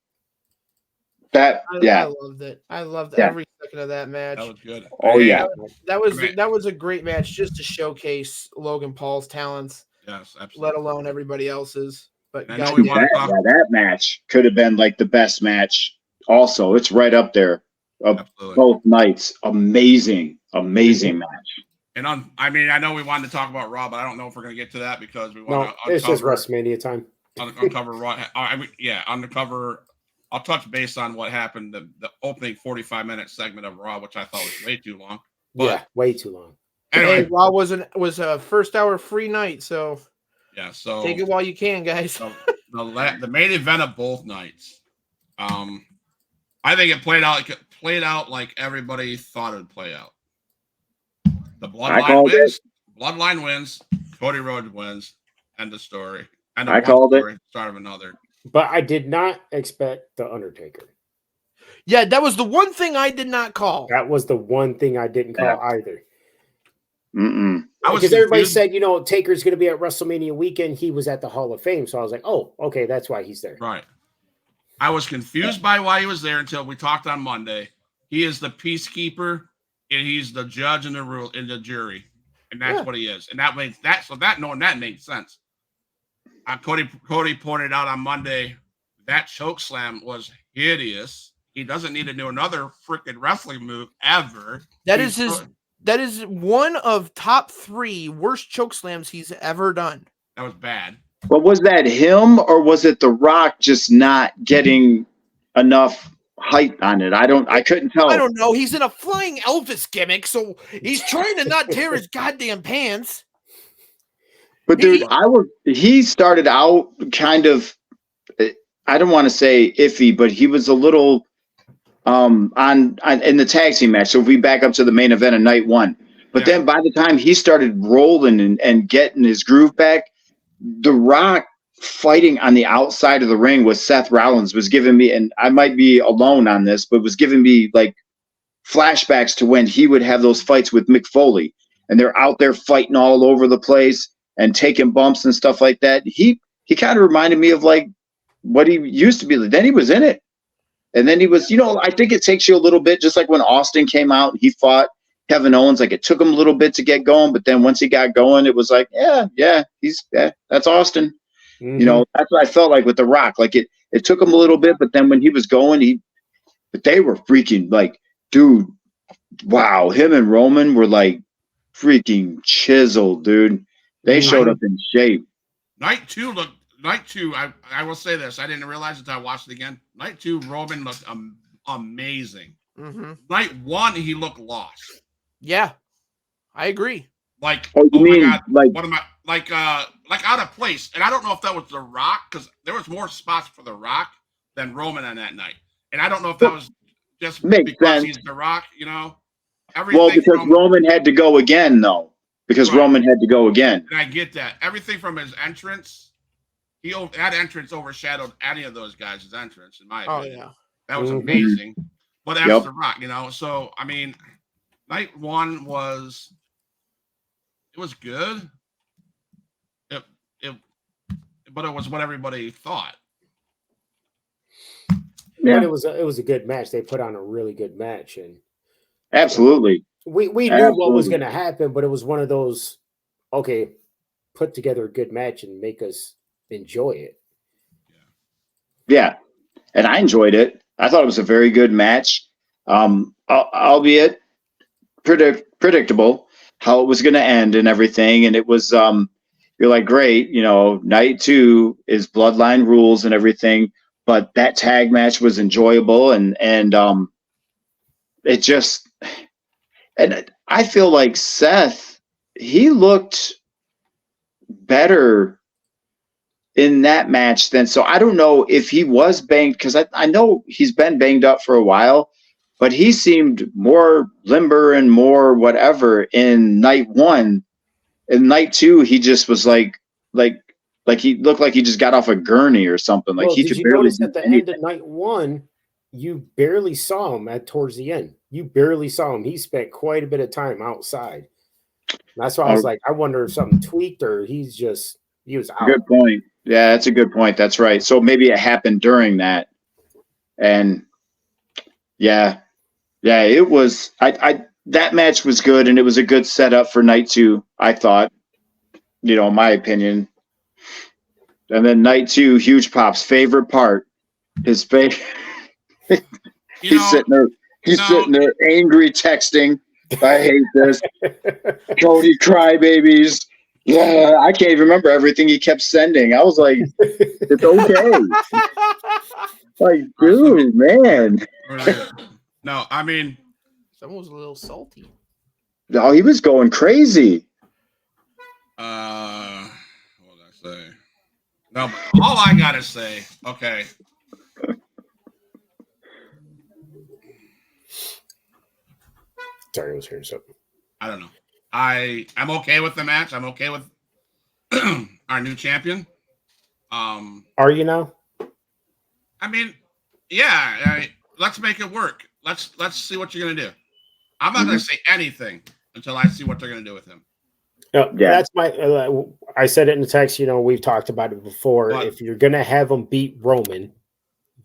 that. Yeah, I loved it. I loved every second of that match. that was good. Oh, yeah. That was a great match just to showcase Logan Paul's talents, Yes, absolutely. let alone everybody else's. But I know God, we want to talk. that match could have been like the best match. Also, it's right up there. Absolutely. Both nights, amazing match. And I know we wanted to talk about Raw, but I don't know if we're going to get to that because we want No, to it's just WrestleMania time. uncover Raw. Undercover. I'll touch base on what happened the opening 45-minute segment of Raw, which I thought was way too long. But Yeah, way too long. anyway, hey, Raw was a first hour free night, so yeah. So take it while you can, guys. the main event of both nights. I think it played out like everybody thought it would play out. The Bloodline wins. Bloodline wins. Cody Rhodes wins. End of story. I called it. Start of another. But I did not expect The Undertaker. Yeah, that was the one thing I did not call. That was the one thing I didn't call either. Mm-mm. Because everybody said, Taker's going to be at WrestleMania weekend. He was at the Hall of Fame. So I was like, oh, okay, that's why he's there. Right. I was confused by why he was there until we talked on Monday. He is the peacekeeper, and he's the judge and the jury, and that's what he is. And that makes that that made sense. Cody pointed out on Monday that choke slam was hideous. He doesn't need to do another freaking wrestling move ever. That is one of top 3 worst choke slams he's ever done. That was bad. But was that him, or was it The Rock just not getting enough hype on it? I couldn't tell. I don't know. He's in a flying Elvis gimmick, so he's trying to not tear his goddamn pants. But dude, he started out kind of, I don't want to say iffy, but he was a little on in the tag team match. So if we back up to the main event of night one, but then by the time he started rolling and getting his groove back, The Rock fighting on the outside of the ring with Seth Rollins was giving me, and I might be alone on this, but was giving me like flashbacks to when he would have those fights with Mick Foley, and they're out there fighting all over the place and taking bumps and stuff like that. He kind of reminded me of like what he used to be. Then he was in it. And then he was, I think it takes you a little bit, just like when Austin came out and he fought Kevin Owens, like it took him a little bit to get going, but then once he got going, it was like, that's Austin. Mhm. That's what I felt like with The Rock. Like it took him a little bit, but then when he was going, but they were freaking like, dude, wow. Him and Roman were like freaking chiseled, dude. They showed up in shape. Night two, I will say this. I didn't realize it until I watched it again. Night two, Roman looked amazing. Mm-hmm. Night one, he looked lost. Yeah, I agree. Like, mean, my God, like, what am I, like out of place. And I don't know if that was The Rock, because there was more spots for The Rock than Roman on that night. And I don't know if that was just makes because sense. he's The Rock, Everything Well, because Roman had to go again, though. Because Right. Roman had to go again. And I get that. Everything from his entrance, that entrance overshadowed any of those guys' entrance, in my opinion. Oh yeah, That was Mhm. amazing. But that's Yep. The Rock, So I mean, night one was good. But it was what everybody thought. But it was a good match. They put on a really good match, and Absolutely. we knew what was going to happen. But it was one of those, okay, put together a good match and make us enjoy it. Yeah. And I enjoyed it. I thought it was a very good match. Albeit predictable how it was going to end and everything. And it was, you're like, great, night two is Bloodline rules and everything. But that tag match was enjoyable. And it just, and I feel like Seth, he looked better in that match than, so I don't know if he was banged, because I know he's been banged up for a while, but he seemed more limber and more whatever in night one. In night two, he just was like he looked like he just got off a gurney or something. Like Well, he did could you barely notice do at the anything. end of night one, you barely saw him towards the end. You barely saw him. He spent quite a bit of time outside. That's why I was like, I wonder if something tweaked or he was out. Good point. Yeah, that's a good point. That's right. So maybe it happened during that. And yeah, it was, that match was good, and it was a good setup for night two, I thought, in my opinion. And then night two, Huge Pop's favorite part, his favorite. He's sitting there angry texting. I hate this. Cody crybabies. Yeah, I can't even remember everything he kept sending. I was like, it's okay. Like, dude, man. No, I mean, someone was a little salty. No, he was going crazy. what did I say? No, but all I gotta say, okay. Sorry, I was hearing something. I don't know. I'm okay with the match. I'm okay with our new champion. Are you now? I mean, yeah. Let's make it work. Let's see what you're gonna do. I'm not gonna say anything until I see what they're gonna do with him. No, that's my. I said it in the text. We've talked about it before. What? If you're gonna have him beat Roman,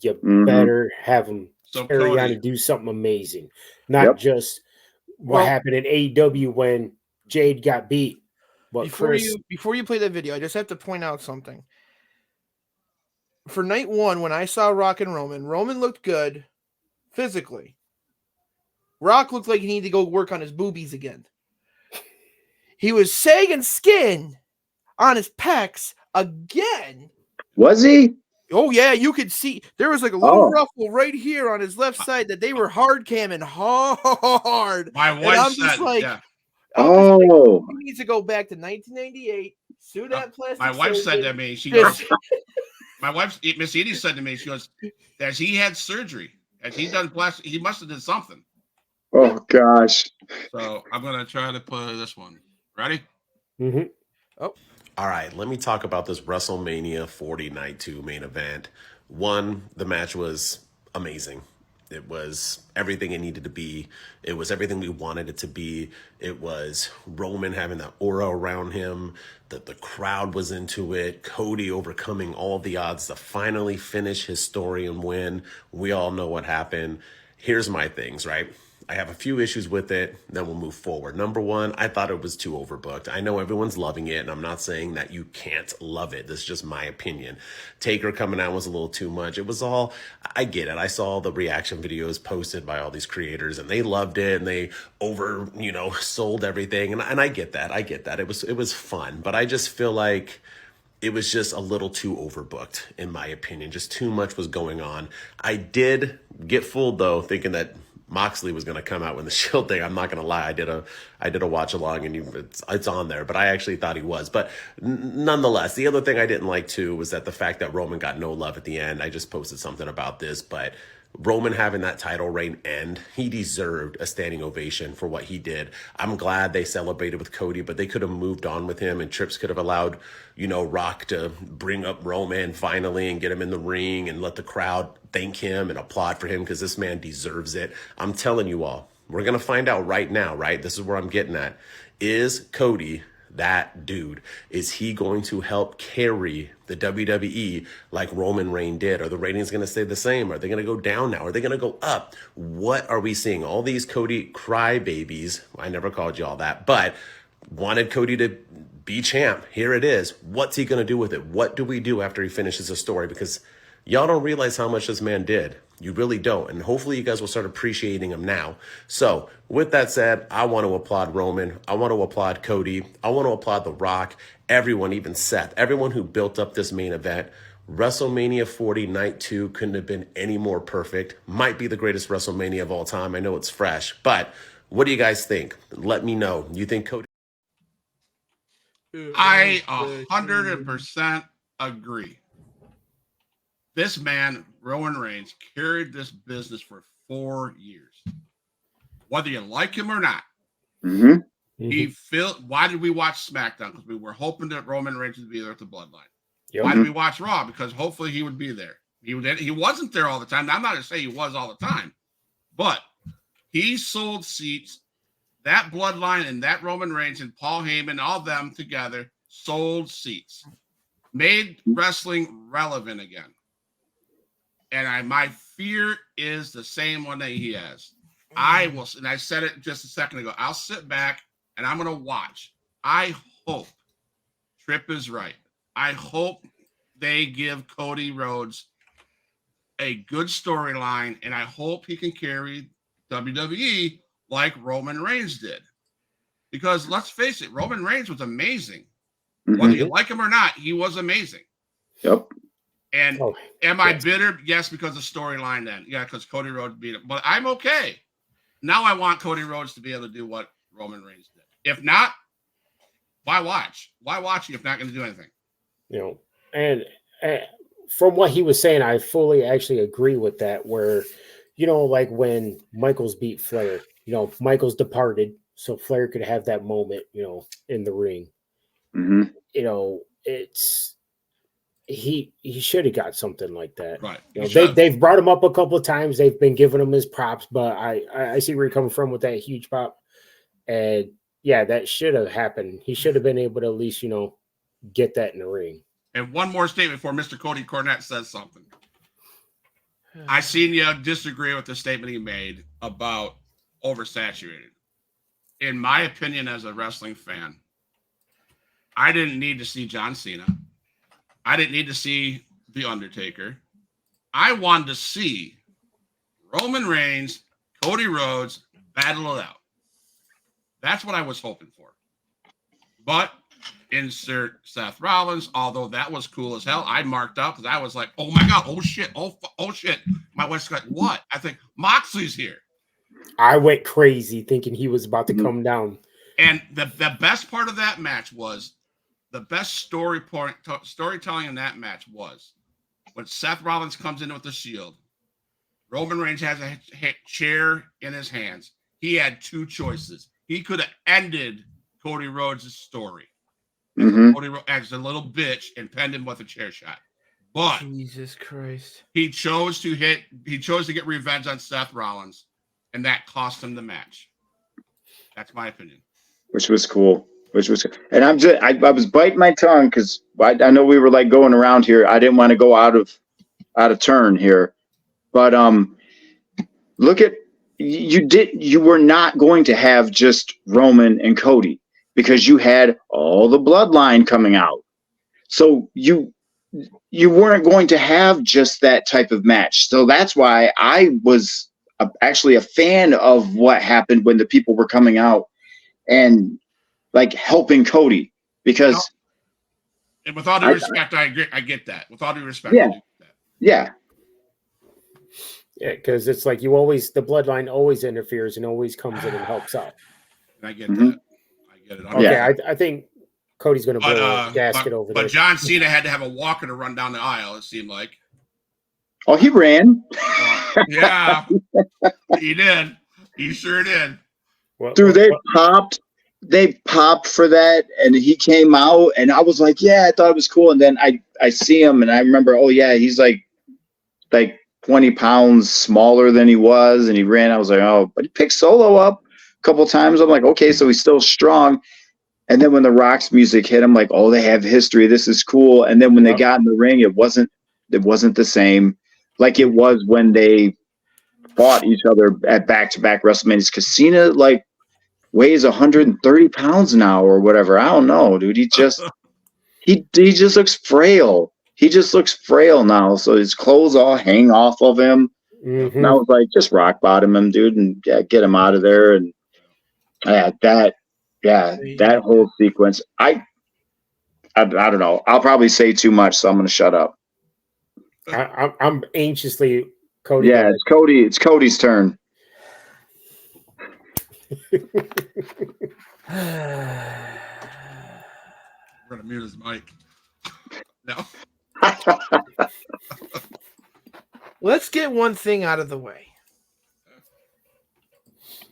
you better have him carry on and do something amazing, not just what happened in AEW when Jade got beat. But before you play that video, I just have to point out something. For night one, when I saw Rock and Roman looked good physically. Rock looked like he needed to go work on his boobies again. He was sagging skin on his pecs again. Was he? Oh, yeah, you could see. There was like a little ruffle right here on his left side that they were hard camming hard. My wife said, he needs to go back to 1998, sue that plastic my wife surgeon. said to me, she goes, my wife, Miss Edie said to me, she goes, has he had surgery? And he must have did something. Oh gosh. So I'm gonna try to play this one. Ready? Mm-hmm. All right, let me talk about this WrestleMania 40 Night 2 main event. One, the match was amazing. It was everything it needed to be. It was everything we wanted it to be. It was Roman having that aura around him. The crowd was into it. Cody overcoming all the odds to finally finish his story and win. We all know what happened. Here's my things, right? I have a few issues with it, then we'll move forward. Number one, I thought it was too overbooked. I know everyone's loving it, and I'm not saying that you can't love it. This is just my opinion. Taker coming out was a little too much. It was all, I get it. I saw the reaction videos posted by all these creators, and they loved it, and they sold everything, and I get that. I get that. It was fun, but I just feel like it was just a little too overbooked, in my opinion. Just too much was going on. I did get fooled, though, thinking that Moxley was going to come out with the Shield thing. I'm not going to lie. I did a watch along, and it's on there, but I actually thought he was. But nonetheless, the other thing I didn't like too was that the fact that Roman got no love at the end. I just posted something about this, but Roman having that title reign end, he deserved a standing ovation for what he did. I'm glad they celebrated with Cody, but they could have moved on with him, and Trips could have allowed, Rock to bring up Roman finally and get him in the ring and let the crowd thank him and applaud for him, because this man deserves it. I'm telling you all, we're going to find out right now, right? This is where I'm getting at. Is Cody that dude? Is he going to help carry the WWE like Roman Reigns did? Are the ratings going to stay the same? Are they going to go down now? Are they going to go up? What are we seeing? All these Cody crybabies, I never called you all that, but wanted Cody to be champ. Here it is. What's he going to do with it? What do we do after he finishes the story? Because y'all don't realize how much this man did. You really don't. And hopefully you guys will start appreciating him now. So with that said, I want to applaud Roman. I want to applaud Cody. I want to applaud The Rock, everyone, even Seth, everyone who built up this main event. WrestleMania 40 Night 2 couldn't have been any more perfect. Might be the greatest WrestleMania of all time. I know it's fresh, but what do you guys think? Let me know. You think Cody? I 100% agree. This man, Roman Reigns, carried this business for 4 years. Whether you like him or not, why did we watch SmackDown? Because we were hoping that Roman Reigns would be there at the Bloodline. Yep. Why did we watch Raw? Because hopefully he would be there. He wasn't there all the time. Now, I'm not going to say he was all the time, but he sold seats. That Bloodline and that Roman Reigns and Paul Heyman, all of them together, sold seats, made wrestling relevant again. And my fear is the same one that he has. I will, and I said it just a second ago, I'll sit back and I'm going to watch. I hope Tripp is right. I hope they give Cody Rhodes a good storyline, and I hope he can carry WWE like Roman Reigns did. Because let's face it, Roman Reigns was amazing. Whether you like him or not, he was amazing. Yep. And am I bitter? Yes, because of storyline then. Yeah, because Cody Rhodes beat him. But I'm okay. Now I want Cody Rhodes to be able to do what Roman Reigns did. If not, why watch? Why watch if not going to do anything? And from what he was saying, I fully actually agree with that. Where, like when Michaels beat Flair, Michaels departed so Flair could have that moment, in the ring. It's he should have got something like that. Right. They've brought him up a couple of times. They've been giving him his props, but I see where you're coming from with that huge pop. And yeah, that should have happened. He should have been able to at least, get that in the ring. And one more statement before Mr. Cody Cornette says something. I seen you disagree with the statement he made about oversaturated. In my opinion, as a wrestling fan, I didn't need to see John Cena. I didn't need to see The Undertaker. I wanted to see Roman Reigns, Cody Rhodes battle it out. That's what I was hoping for. But insert Seth Rollins, although that was cool as hell. I marked up because I was like, oh my God, oh shit, oh shit. My wife's like, what? I think Moxley's here. I went crazy thinking he was about to come down. And the best part of that match was, the best storytelling in that match was when Seth Rollins comes in with the Shield. Roman Reigns has a chair in his hands. He had two choices. He could have ended Cody Rhodes' story as a little bitch and pinned him with a chair shot. But Jesus Christ. he chose to get revenge on Seth Rollins, and that cost him the match. That's my opinion. Which was cool. And I was biting my tongue because I know we were like going around here. I didn't want to go out of turn here, but look at you were not going to have just Roman and Cody because you had all the bloodline coming out, so you weren't going to have just that type of match. So that's why I was actually a fan of what happened when the people were coming out and like helping Cody, because and with all due respect, I agree. I get that. With all due respect, yeah, I get that. yeah, because it's like the bloodline always interferes and always comes in and helps out. And I get that. I get it. Okay, Yeah. I think Cody's going to blow a gasket over there. But John Cena had to have a walker to run down the aisle, it seemed like. Oh, he ran. Yeah, he did. He sure did. Dude, they popped for that, and he came out, and I was like, yeah, I thought it was cool. And then I see him, and I remember, oh yeah, he's like 20 pounds smaller than he was, and he ran. I was like, oh, but he picked Solo up a couple times. I'm like, okay, so he's still strong. And then when the Rock's music hit, I'm like, oh, they have history. This is cool. And then when they got in the ring, it wasn't the same like it was when they fought each other at back-to-back WrestleManias. Because Cena weighs 130 pounds now or whatever. I don't know, dude. He just looks frail. He just looks frail now. So his clothes all hang off of him. Mm-hmm. And I was like, just rock bottom him, dude, and get him out of there. And that whole sequence. I don't know. I'll probably say too much, so I'm going to shut up. I'm anxiously Cody. Yeah, it's Cody. It's Cody's turn. We're gonna mute his mic. No. Let's get one thing out of the way.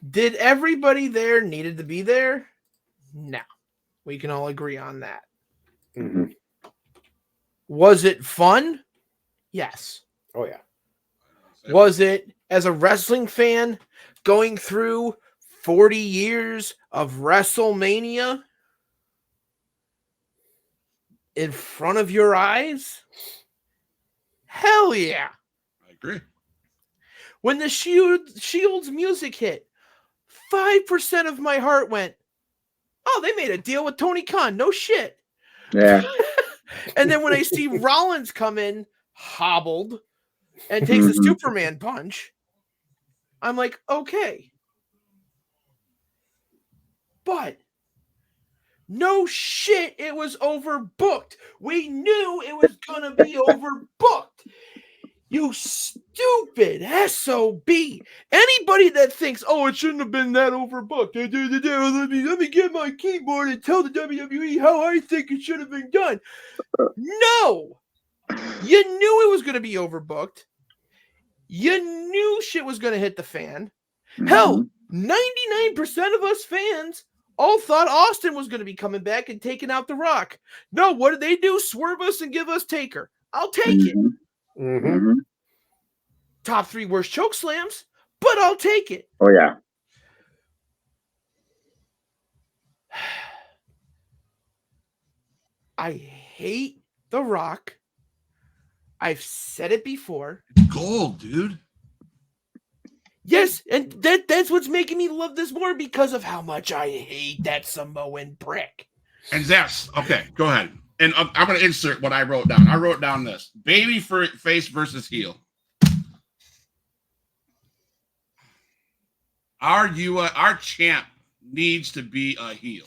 Did everybody there needed to be there? No. We can all agree on that. Mm-hmm. Was it fun? Yes. Oh, yeah. Was it, as a wrestling fan, going through 40 years of WrestleMania in front of your eyes? Hell yeah. I agree. When the Shield's music hit, 5% of my heart went, oh, they made a deal with Tony Khan. No shit. Yeah. And then when I see Rollins come in hobbled and takes a Superman punch, I'm like, okay. But no shit, it was overbooked. We knew it was going to be overbooked. You stupid SOB. Anybody that thinks, oh, it shouldn't have been that overbooked. Let me get my keyboard and tell the WWE how I think it should have been done. No. You knew it was going to be overbooked. You knew shit was going to hit the fan. Hell, 99% of us fans all thought Austin was going to be coming back and taking out The Rock. No, what did they do? Swerve us and give us Taker. I'll take it. Mm-hmm. Top 3 worst choke slams, but I'll take it. Oh, yeah. I hate The Rock. I've said it before. Gold, dude. Yes, and that's what's making me love this more because of how much I hate that Samoan prick. And that's okay. Go ahead. And I'm going to insert what I wrote down. I wrote down this: baby face versus heel. Our champ needs to be a heel.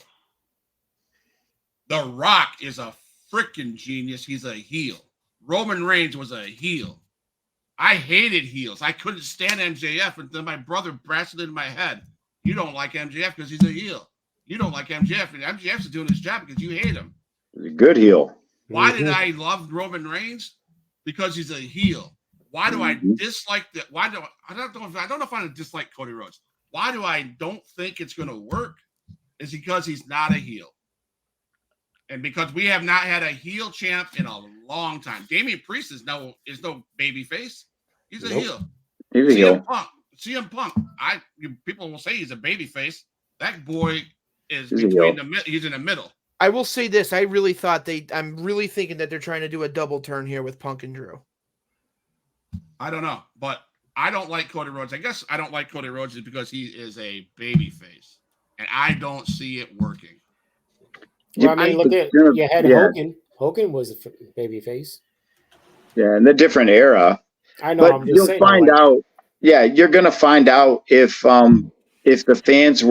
The Rock is a freaking genius. He's a heel. Roman Reigns was a heel. I hated heels. I couldn't stand MJF, and then my brother blasted it in my head. You don't like MJF because he's a heel. You don't like MJF, and MJF's doing his job because you hate him. He's a good heel. Why did I love Roman Reigns? Because he's a heel. Why do I Mhm. dislike that? I don't know if I dislike Cody Rhodes. Why do I don't think it's going to work? Is because he's not a heel. And because we have not had a heel champ in a long time. Damian Priest is no baby face. He's a Nope. heel. He's a heel. CM Punk. People will say he's a baby face. That boy is He's a between heel. he's in the middle. I will say this. I'm really thinking that they're trying to do a double turn here with Punk and Drew. I don't know, but I don't like Cody Rhodes. I guess I don't like Cody Rhodes because he is a baby face, and I don't see it working. Well, I mean, look at you had yeah, Hogan. Hogan was a baby face. yeah, in a different era. I know. But I'm just you'll saying. find out. Yeah, you're gonna find out if the fans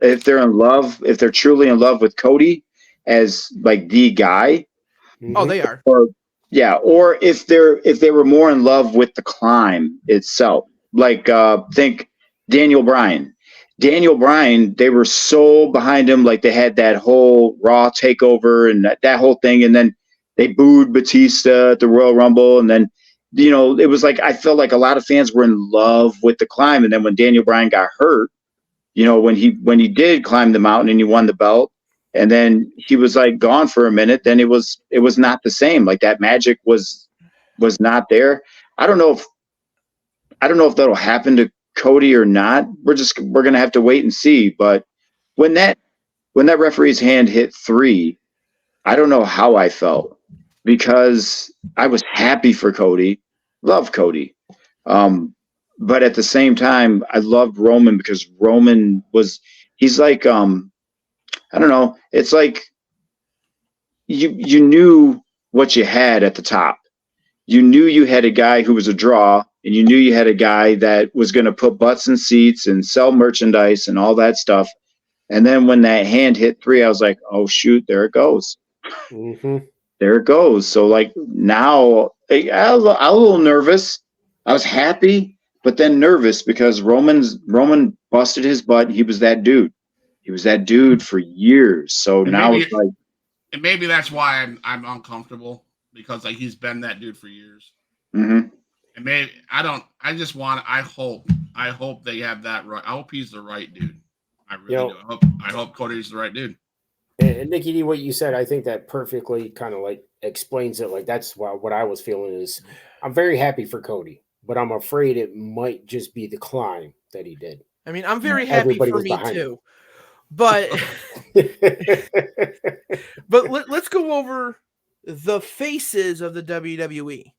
if they're in love, if they're truly in love with Cody as like the guy, Oh, they are. or or if they were more in love with the climb itself. Like think Daniel Bryan. Daniel Bryan, they were so behind him, like they had that whole Raw takeover and that whole thing, and then they booed Batista at the Royal Rumble, and then it was like I felt like a lot of fans were in love with the climb, and then when Daniel Bryan got hurt, when he did climb the mountain and he won the belt, and then he was like gone for a minute, then it was not the same. Like that magic was not there. I don't know if that'll happen to Cody or not. We're gonna have to wait and see. But when that referee's hand hit 3, I don't know how I felt, because I was happy for Cody, love Cody. But at the same time, I loved Roman because Roman he's like, I don't know. It's like you knew what you had at the top. You knew you had a guy who was a draw, and you knew you had a guy that was going to put butts in seats and sell merchandise and all that stuff. And then when that hand hit 3, I was like, oh shoot, there it goes. Mm-hmm. There it goes. So like now I was a little nervous. I was happy, but then nervous because Roman busted his butt. He was that dude. He was that dude for years. So And now maybe, it's like, and maybe that's why I'm uncomfortable, because like he's been that dude for years. mm-hmm. And maybe I hope they have that right. I hope he's the right dude. I really do. I hope Cody's the right dude. And Nikki D, what you said, I think that perfectly kind of like explains it. Like that's what I was feeling is I'm very happy for Cody, but I'm afraid it might just be the climb that he did. I mean, I'm very happy Everybody for was me behind too. But let's go over the faces of the WWE.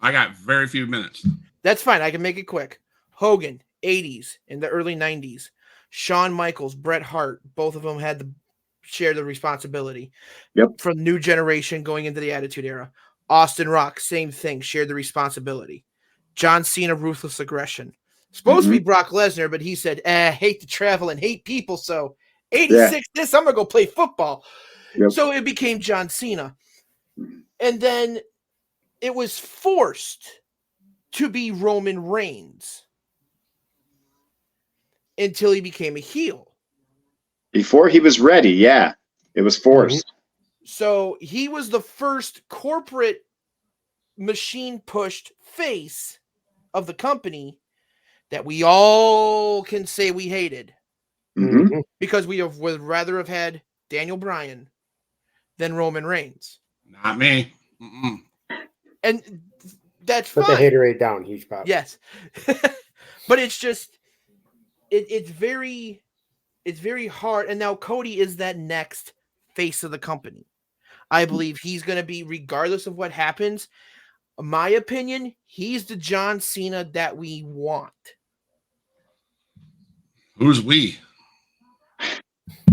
I got very few minutes. That's fine. I can make it quick. Hogan, 80s and the early 90s. Shawn Michaels, Bret Hart, both of them had to share the responsibility. Yep. From New Generation going into the Attitude Era. Austin Rock, same thing, shared the responsibility. John Cena, Ruthless Aggression. Supposed to be Brock Lesnar, but he said, hate to travel and hate people, so 86 this, I'm going to go play football. Yep. So it became John Cena. And then it was forced to be Roman Reigns until he became a heel. Before he was ready, yeah. It was forced. So he was the first corporate machine-pushed face of the company that we all can say we hated. Mm-hmm. Because we would rather have had Daniel Bryan than Roman Reigns. Not me. Mm-mm. And that's Put fine. the haterade down, Huge Pop. Yes. But it's just it's very hard. And now Cody is that next face of the company. I believe he's going to be, regardless of what happens, my opinion, he's the John Cena that we want. Who's we?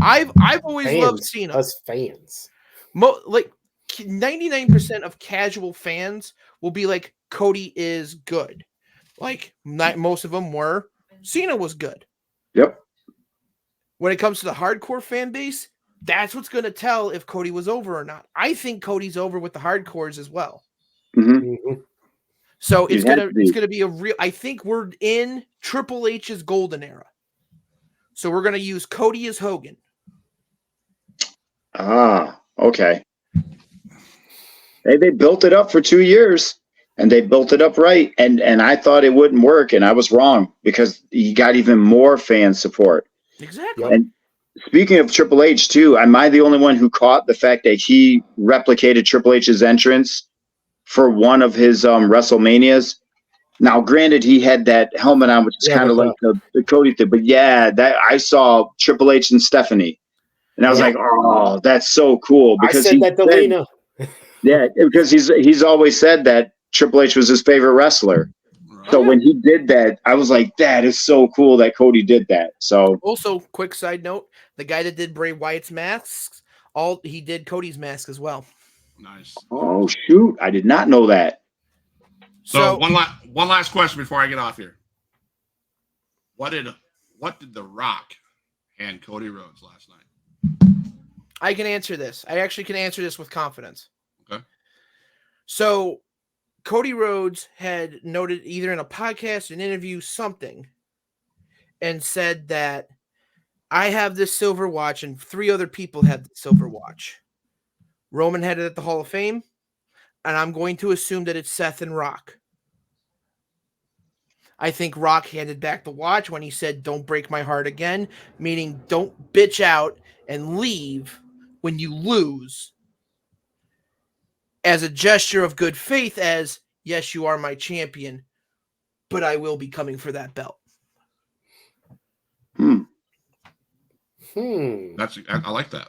I've always loved Cena. Us fans. Like 99% of casual fans will be like, Cody is good. Like not most of them were. Cena was good. Yep. When it comes to the hardcore fan base, that's what's going to tell if Cody was over or not. I think Cody's over with the hardcores as well. Mm-hmm. So it's gonna be a real. I think we're in Triple H's golden era. So we're gonna use Cody as Hogan. Ah, okay. Hey, they built it up for 2 years, And they built it up right. And I thought it wouldn't work, and I was wrong because he got even more fan support. Exactly. And speaking of Triple H too, am I the only one who caught the fact that he replicated Triple H's entrance for one of his WrestleManias? Now, granted, he had that helmet on, which is kind of like the Cody thing, but yeah, that I saw Triple H and Stephanie, and I was like, oh, that's so cool because I said that to Lena. Yeah, because he's always said that Triple H was his favorite wrestler. So when he did that, I was like, that is so cool that Cody did that. So also, quick side note, the guy that did Bray Wyatt's masks, he did Cody's mask as well. Nice. Oh shoot, I did not know that. So one last question before I get off here. What did The Rock hand Cody Rhodes last night? I can answer this. I actually can answer this with confidence. Okay. So Cody Rhodes had noted either in a podcast, an interview, something, and said that I have this silver watch and 3 other people have the silver watch. Roman had it at the Hall of Fame, and I'm going to assume that it's Seth and Rock. I think Rock handed back the watch when he said, "Don't break my heart again," meaning don't bitch out and leave when you lose, as a gesture of good faith, as, yes, you are my champion, but I will be coming for that belt. I like that.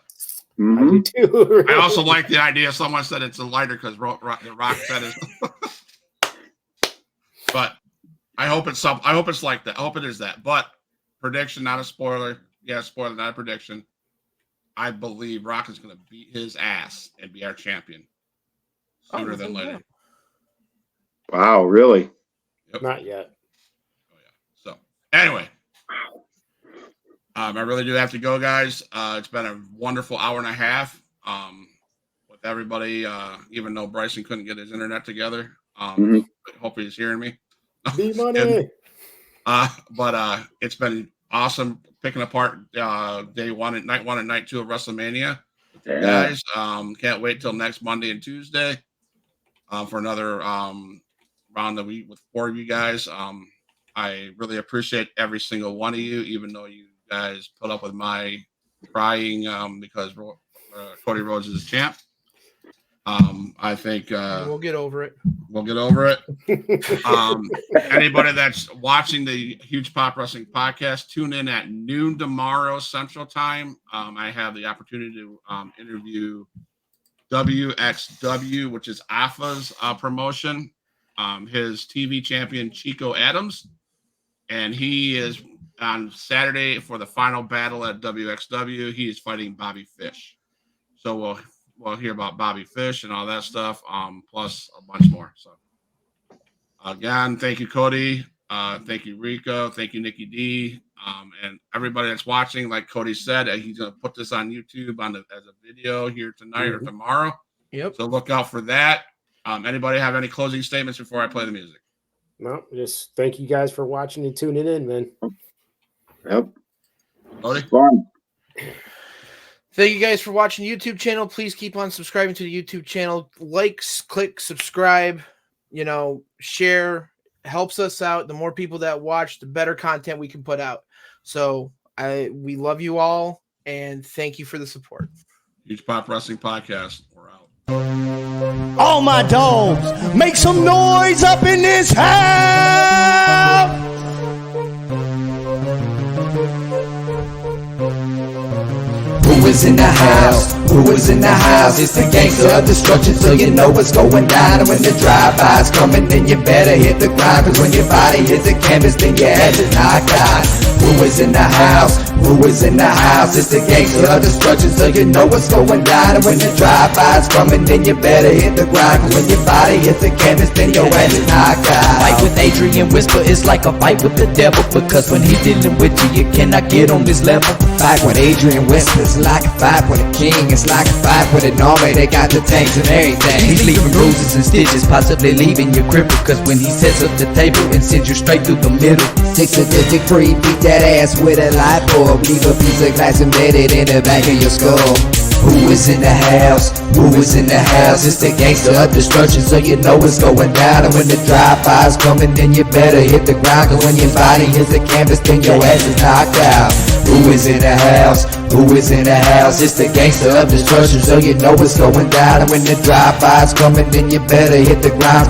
Mm-hmm. I do too. Really. I also like the idea. Someone said it's a lighter because The Rock said it. But I hope it's like that. I hope it is that. But prediction, not a spoiler. Yeah, spoiler, not a prediction. I believe Rock is going to beat his ass and be our champion sooner than later. Wow, really? Yep. Not yet. Oh yeah. So anyway, I really do have to go, guys. It's been a wonderful hour and a half with everybody. Even though Bryson couldn't get his internet together, hopefully he's hearing me. Be money. But it's been awesome picking apart night 1 and night 2 of WrestleMania. Yeah. Guys, can't wait till next Monday and Tuesday for another round of week with 4 of you guys. I really appreciate every single one of you, even though you guys put up with my crying because Cody Rhodes is champ. I think we'll get over it. We'll get over it. Anybody that's watching the Huge Pop Wrestling podcast, tune in at noon tomorrow Central Time. I have the opportunity to interview WXW, which is Alpha's promotion, his TV champion Chico Adams, and he is on Saturday for the final battle at WXW. He is fighting Bobby Fish. So we'll hear about Bobby Fish and all that stuff, plus a bunch more. So again, thank you, Cody. Thank you, Rico. Thank you, Nikki D. And everybody that's watching, like Cody said, he's going to put this on YouTube as a video here tonight or tomorrow. Yep. So look out for that. Anybody have any closing statements before I play the music? No, just thank you guys for watching and tuning in, man. Yep. Cody? Fun. Thank you guys for watching the YouTube channel. Please keep on subscribing to the YouTube channel. Likes, click, subscribe, share. Helps us out. The more people that watch, the better content we can put out. So we love you all, and thank you for the support. Huge Pop Wrestling Podcast. We're out. All my dogs, make some noise up in this house. Who is in the house? Who is in the house? It's the gangster of destruction, so you know what's going down. And when the drive-by's coming, then you better hit the grind. Cause when your body hits the canvas, then your head is knocked out. Who is in the house? Who is in the house? It's the gangster of destruction, so you know what's going down. And when the drive-by's coming, then you better hit the grind. Cause when your body hits the canvas, then your head is knocked out. Fight with Adrian Whisper is like a fight with the devil, because when he's dealing with you, you cannot get on this level. Fight with Adrian Whisper is like a fight with a king. It's like a fight with an army. They got the tanks and everything. He's leaving bruises and stitches, possibly leaving you crippled. Cause when he sets up the table and sends you straight through the middle. 6 sadistic free, beat that ass with a light bulb. Leave a piece of glass embedded in the back of your skull. Who is in the house? Who is in the house? It's the gangster of destruction, so you know it's going down. And when the drive-by's coming, then you better hit the ground. Cause when your body hits the canvas, then your ass is knocked out. Who is in the house? Who is in the house? It's the gangster of destruction, so you know it's going down. And when the drive-by's coming, then you better hit the ground.